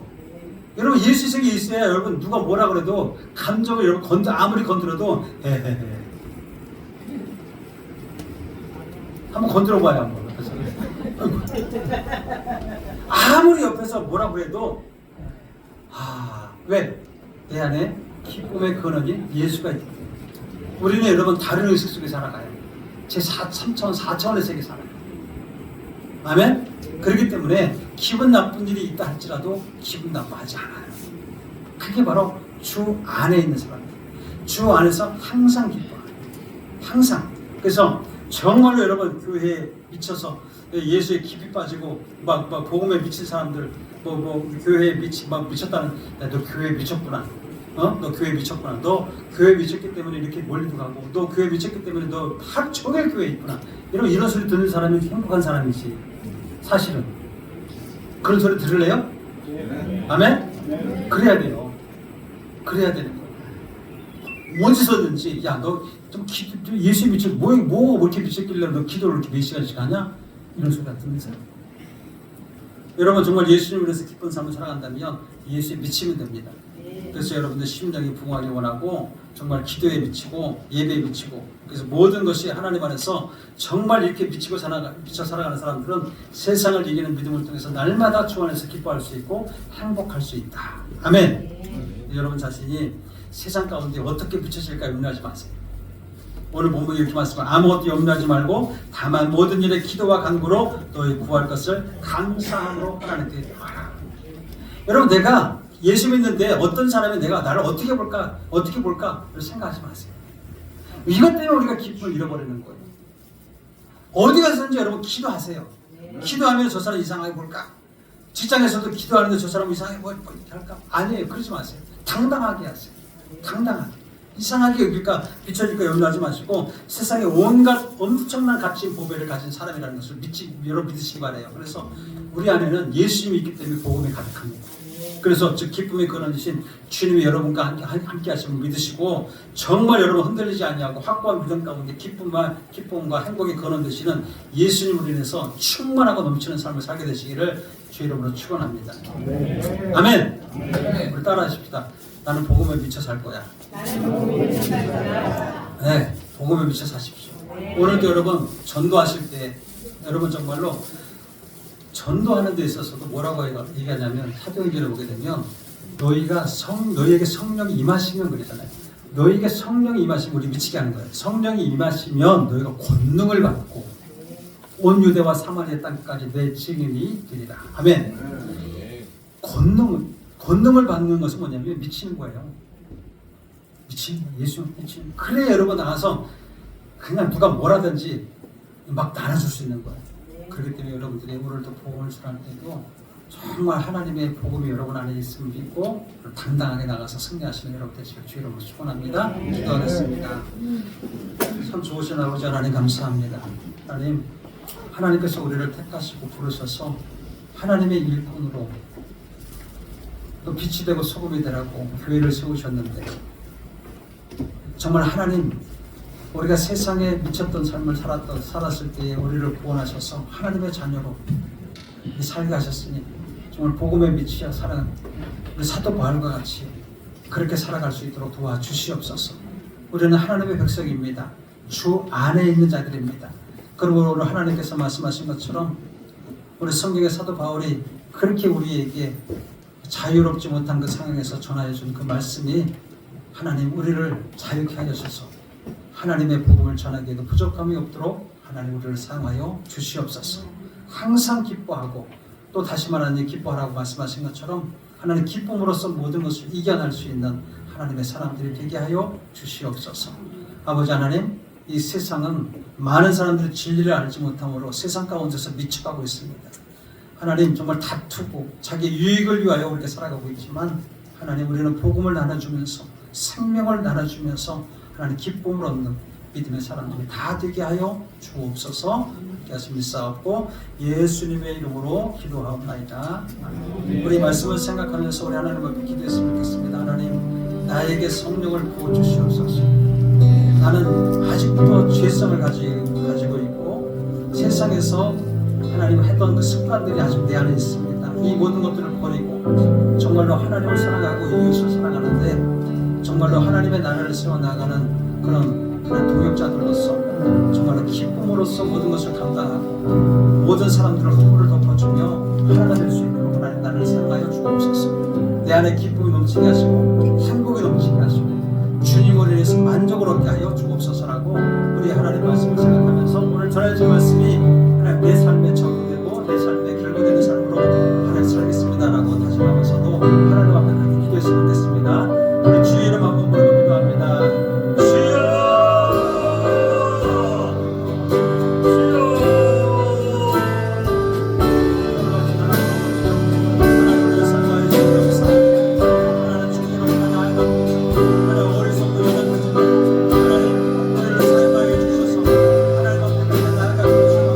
여러분 예수의 세계에 있어야 여러분 누가 뭐라 그래도 감정을 여러분 아무리 건드려도 헤헤헤. 한번 건드려봐요. 한번. 아무리 옆에서 뭐라 그래도 왜? 내 안에 기쁨의 근원이 예수가 있기 때문에. 우리는 여러분 다른 의식 속에 살아가요. 제 3차원, 4차원의 세계에 살아요. 아멘? 그렇기 때문에 기분 나쁜 일이 있다 할지라도 기분 나빠하지 않아요. 그게 바로 주 안에 있는 사람이에요. 주 안에서 항상 기뻐해요. 항상. 그래서 정말로 여러분 교회에 미쳐서 예수에 깊이 빠지고 막 복음에 미친 사람들 교회에 미쳤다는 너 교회에 미쳤구나. 너 교회에 미쳤구나. 너 교회에 미쳤기 때문에 이렇게 멀리도 가고 너 교회에 미쳤기 때문에 너 하루 종일 교회에 있구나. 여러분 이런 소리 듣는 사람이 행복한 사람이지. 사실은 그런 소리 들을래요? 아멘? 그래야 돼요. 그래야 되는 거예요. 어디서든지 야 너 좀 예수에 미쳐 뭐 이렇게 미쳤길래 너 기도를 이렇게 몇 시간씩 하냐? 이런 소리 같은 사람. 여러분 정말 예수님을 위해서 기쁜 삶을 살아간다면 예수에 미치면 됩니다. 그래서 여러분들 심령이 부흥하기 원하고 정말 기도에 미치고 예배에 미치고 그래서 모든 것이 하나님 안에서 정말 이렇게 미쳐 살아가는 사람들은 세상을 이기는 믿음을 통해서 날마다 주 안에서 기뻐할 수 있고 행복할 수 있다. 아멘. 여러분 자신이 세상 가운데 어떻게 비춰질까 염려하지 마세요. 오늘 본문에 이렇게 말씀하시고 아무것도 염려하지 말고 다만 모든 일에 기도와 간구로 너희 구할 것을 감사함으로 하나님께 구하라. 여러분 내가 예수 믿는데 어떤 사람이 내가 나를 어떻게 볼까 생각하지 마세요. 이것 때문에 우리가 기쁨을 잃어버리는 거예요. 어디 가서든지 여러분 기도하세요. 기도하면 저 사람 이상하게 볼까? 직장에서도 기도하는데 저 사람 이상하게 볼까? 아니에요. 그러지 마세요. 당당하게 하세요. 당당하게. 이상하게 여길까 비춰질까 염려하지 마시고 세상에 온갖 엄청난 가치 보배를 가진 사람이라는 것을 여러분 믿으시기 바래요. 그래서 우리 안에는 예수님이 있기 때문에 복음이 가득합니다. 그래서 즉 기쁨이 근원이신 주님이 여러분과 함께 하심을 믿으시고 정말 여러분 흔들리지 아니하고 확고한 믿음 가운데 기쁨과 행복이 근원되시는 예수님으로 인해서 충만하고 넘치는 삶을 살게 되시기를 주 이름으로 축원합니다. 아멘. 우리 따라하십시다. 나는 복음에 미쳐 살 거야. 네, 복음에 미쳐 사십시오. 오늘도 여러분 전도하실 때 여러분 정말로 전도하는 데 있어서도 뭐라고 얘기하냐면 사도행전에 보게 되면 너희에게 성령이 임하시면 그러잖아요. 너희에게 성령이 임하시면 우리 미치게 하는 거예요. 성령이 임하시면 너희가 권능을 받고 온 유대와 사마리아 땅까지 내 증인이 되리라. 아멘. 권능을 받는 것은 뭐냐면 미치는 거예요. 미치는 거예요. 예수 미치는. 그래 여러분 나가서 그냥 누가 뭐라든지 막 나눠줄 수 있는 거예요. 그렇기 때문에 여러분들이 오늘도 복음을 전할 때도 정말 하나님의 복음이 여러분 안에 있음을 믿고 당당하게 나가서 승리하시는 여러분 되시길 주 이름으로 축원합니다. 기도하겠습니다. 참 좋으신 아버지 하나님 감사합니다. 하나님께서 우리를 택하시고 부르셔서 하나님의 일꾼으로 또 빛이 되고 소금이 되라고 교회를 세우셨는데 정말 하나님 우리가 세상에 미쳤던 삶을 살았을 때에 우리를 구원하셔서 하나님의 자녀로 살게 하셨으니 정말 복음에 미치어 살아가는 우리 사도 바울과 같이 그렇게 살아갈 수 있도록 도와주시옵소서. 우리는 하나님의 백성입니다. 주 안에 있는 자들입니다. 그리고 오늘 하나님께서 말씀하신 것처럼 우리 성경의 사도 바울이 그렇게 우리에게 자유롭지 못한 그 상황에서 전하여 준 그 말씀이 하나님 우리를 자유케 하셔서 하나님의 복음을 전하기에도 부족함이 없도록 하나님 우리를 사용하여 주시옵소서. 항상 기뻐하고 또 다시 말하니 기뻐하라고 말씀하신 것처럼 하나님 기쁨으로써 모든 것을 이겨낼 수 있는 하나님의 사람들이 되게 하여 주시옵소서. 아버지 하나님 이 세상은 많은 사람들이 진리를 알지 못함으로 세상 가운데서 미쳐가고 있습니다. 하나님 정말 다투고 자기 유익을 위하여 우리가 살아가고 있지만 하나님 우리는 복음을 나눠주면서 생명을 나눠주면서 하나님 기쁨을 얻는 믿음의 사람들이 다 되게 하여 주옵소서. 그렇게 하심이 싸웠고 예수님의 이름으로 기도하옵나이다. 우리 말씀을 생각하면서 우리 하나님 앞에 기도했으면 좋겠습니다. 하나님 나에게 성령을 부어주시옵소서. 나는 아직도 죄성을 가지고 있고 세상에서 하나님 했던 그 습관들이 아직 내 안에 있습니다. 이 모든 것들을 버리고 정말로 하나님을 사랑하고 이웃을 사랑하는데 정말로 하나님의 나라를 세워나가는 그런 동역자들로서 정말로 기쁨으로써 모든 것을 감당하고 모든 사람들을 허물을 덮어주며 하나가 될 수 있도록 하나님 나를 사랑하여 주옵소서. 내 안에 기쁨이 넘치게 하시고 행복이 넘치게 하시고 주님을 위해서 만족을 얻게 하여 주옵소서라고 우리 하나님 말씀을 생각하면서 오늘 전해진 말씀이 하나님 내 삶에 적용되고 내 삶에 결부되는 삶으로 하나님 살겠습니다라고 다짐하면서도 하나님 앞에 그렇게 기도했으면 좋겠습니다. 우리 주의 이름 한번 부르고 기도합니다. 주여 하나님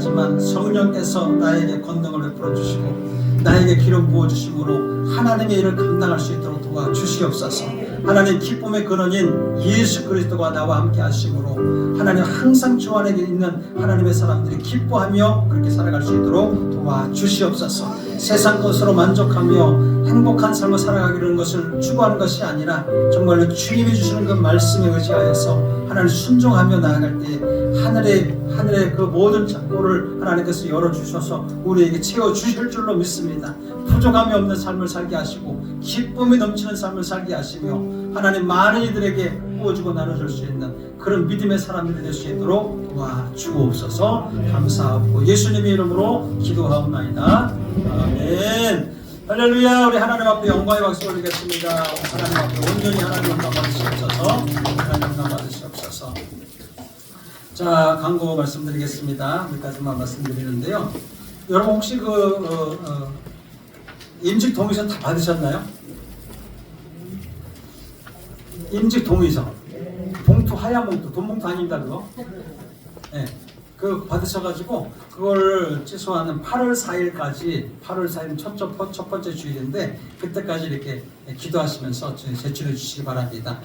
하지만 성령께서 나에게 권능을 베풀어 주시고 나에게 기름 부어 주심으로 하나님의 일을 감당할 수 있도록 도와주시옵소서. 하나님 기쁨의 근원인 예수 그리스도가 나와 함께 하심으로 하나님 항상 주 안에 있는 하나님의 사람들이 기뻐하며 그렇게 살아갈 수 있도록 도와주시옵소서. 세상 것으로 만족하며 행복한 삶을 살아가기는 것을 추구하는 것이 아니라 정말로 주님이 주시는 그 말씀에 의지하여서 하나님 순종하며 나아갈 때 하늘의 그 모든 창고를 하나님께서 열어주셔서 우리에게 채워주실 줄로 믿습니다. 부족함이 없는 삶을 살게 하시고 기쁨이 넘치는 삶을 살게 하시며 하나님 많은 이들에게 부어주고 나눠줄 수 있는 그런 믿음의 사람들이 될 수 있도록 도와주옵소서. 감사하고 예수님의 이름으로 기도하옵나이다. 아멘. 할렐루야. 우리 하나님 앞에 영광의 박수 올리겠습니다. 하나님 앞에 온전히 하나님 영광 받으시옵소서. 하나님 영광 받으시옵소서. 자, 광고 말씀드리겠습니다. 여기까지만 말씀드리는데요. 여러분 혹시 임직 동의서 다 받으셨나요? 임직 동의서 봉투 하얀 봉투 돈 봉투 아닙니다 그거. 네, 그 받으셔가지고 그걸 최소한 8월 4일까지 8월 4일은 첫 번째 주일인데 그때까지 이렇게 기도하시면서 제출해 주시기 바랍니다.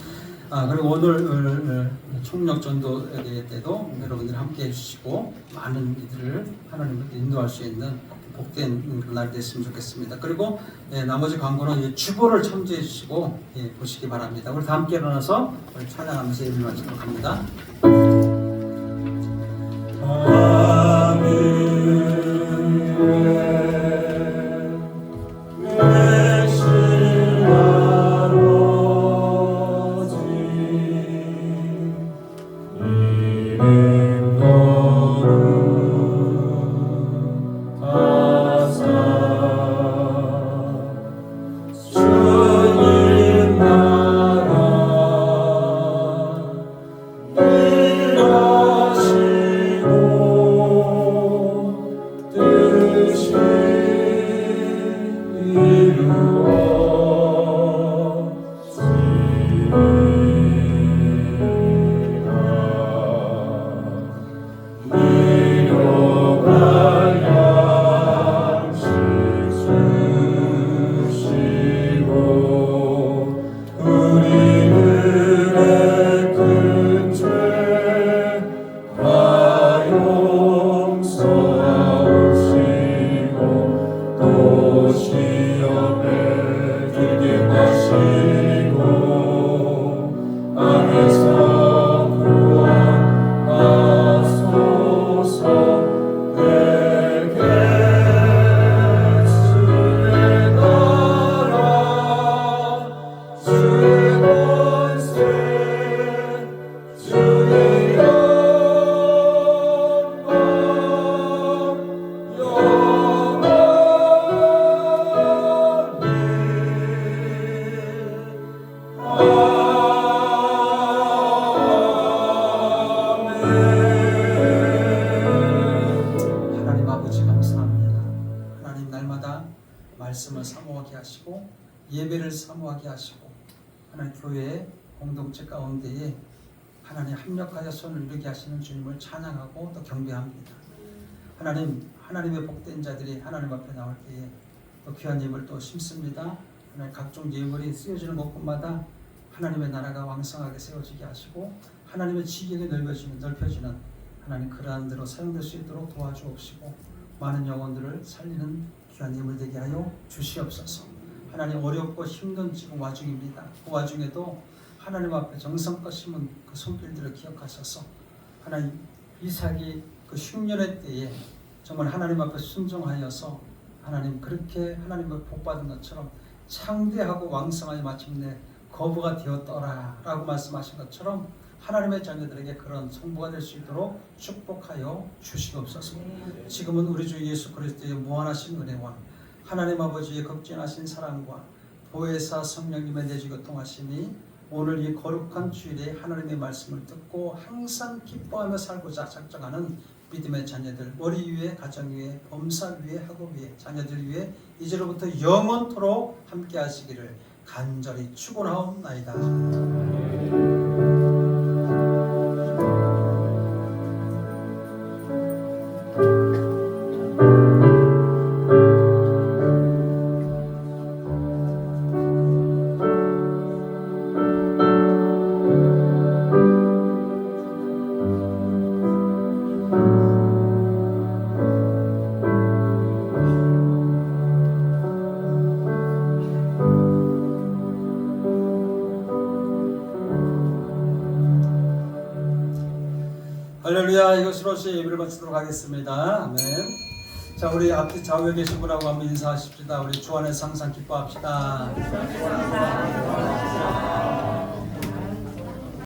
그리고 오늘 총력 전도 때도 여러분들이 함께 해주시고 많은 이들을 하나님을 인도할 수 있는 복된 날이 됐으면 좋겠습니다. 그리고 나머지 광고는 주보를 첨부해 주시고 보시기 바랍니다. 우리 다 함께 일어나서 찬양하면서 예배를 마치도록 합니다. 말씀을 사모하게 하시고 예배를 사모하게 하시고 하나님 교회의 공동체 가운데에 하나님 합력하여 손을 이루게 하시는 주님을 찬양하고 또 경배합니다. 하나님의 복된 자들이 하나님 앞에 나올 때에 또 귀한 예물을 또 심습니다. 하나님 각종 예물이 쓰여지는 곳곳마다 하나님의 나라가 왕성하게 세워지게 하시고 하나님의 지경이 넓혀지는 하나님 그러한 대로 사용될 수 있도록 도와주옵시고 많은 영혼들을 살리는 귀한 예물 되게 하여 주시옵소서. 하나님 어렵고 힘든 지금 와중입니다. 그 와중에도 하나님 앞에 정성껏 심은 그 손길들을 기억하셔서 하나님 이삭이 그 흉년의 때에 정말 하나님 앞에 순종하여서 하나님 그렇게 하나님을 복받은 것처럼 창대하고 왕성하게 마침내 거부가 되었더라 라고 말씀하신 것처럼 하나님의 자녀들에게 그런 성부가 될 수 있도록 축복하여 주시옵소서. 지금은 우리 주 예수 그리스도의 무한하신 은혜와 하나님 아버지의 극진하신 사랑과 보혜사 성령님의 내주가 통하심이 오늘 이 거룩한 주일에 하나님의 말씀을 듣고 항상 기뻐하며 살고자 작정하는 믿음의 자녀들, 머리 위에, 가정 위에, 범사 위에, 학업 위에, 자녀들 위에 이제로부터 영원토록 함께 하시기를 간절히 축원하옵나이다. 할렐루야. 이것으로서 예배를 마치도록 하겠습니다. 아멘. 자, 우리 앞뒤 좌우에 계신 분하고 한번 인사하십시다. 우리 주 안에서 항상 기뻐합시다.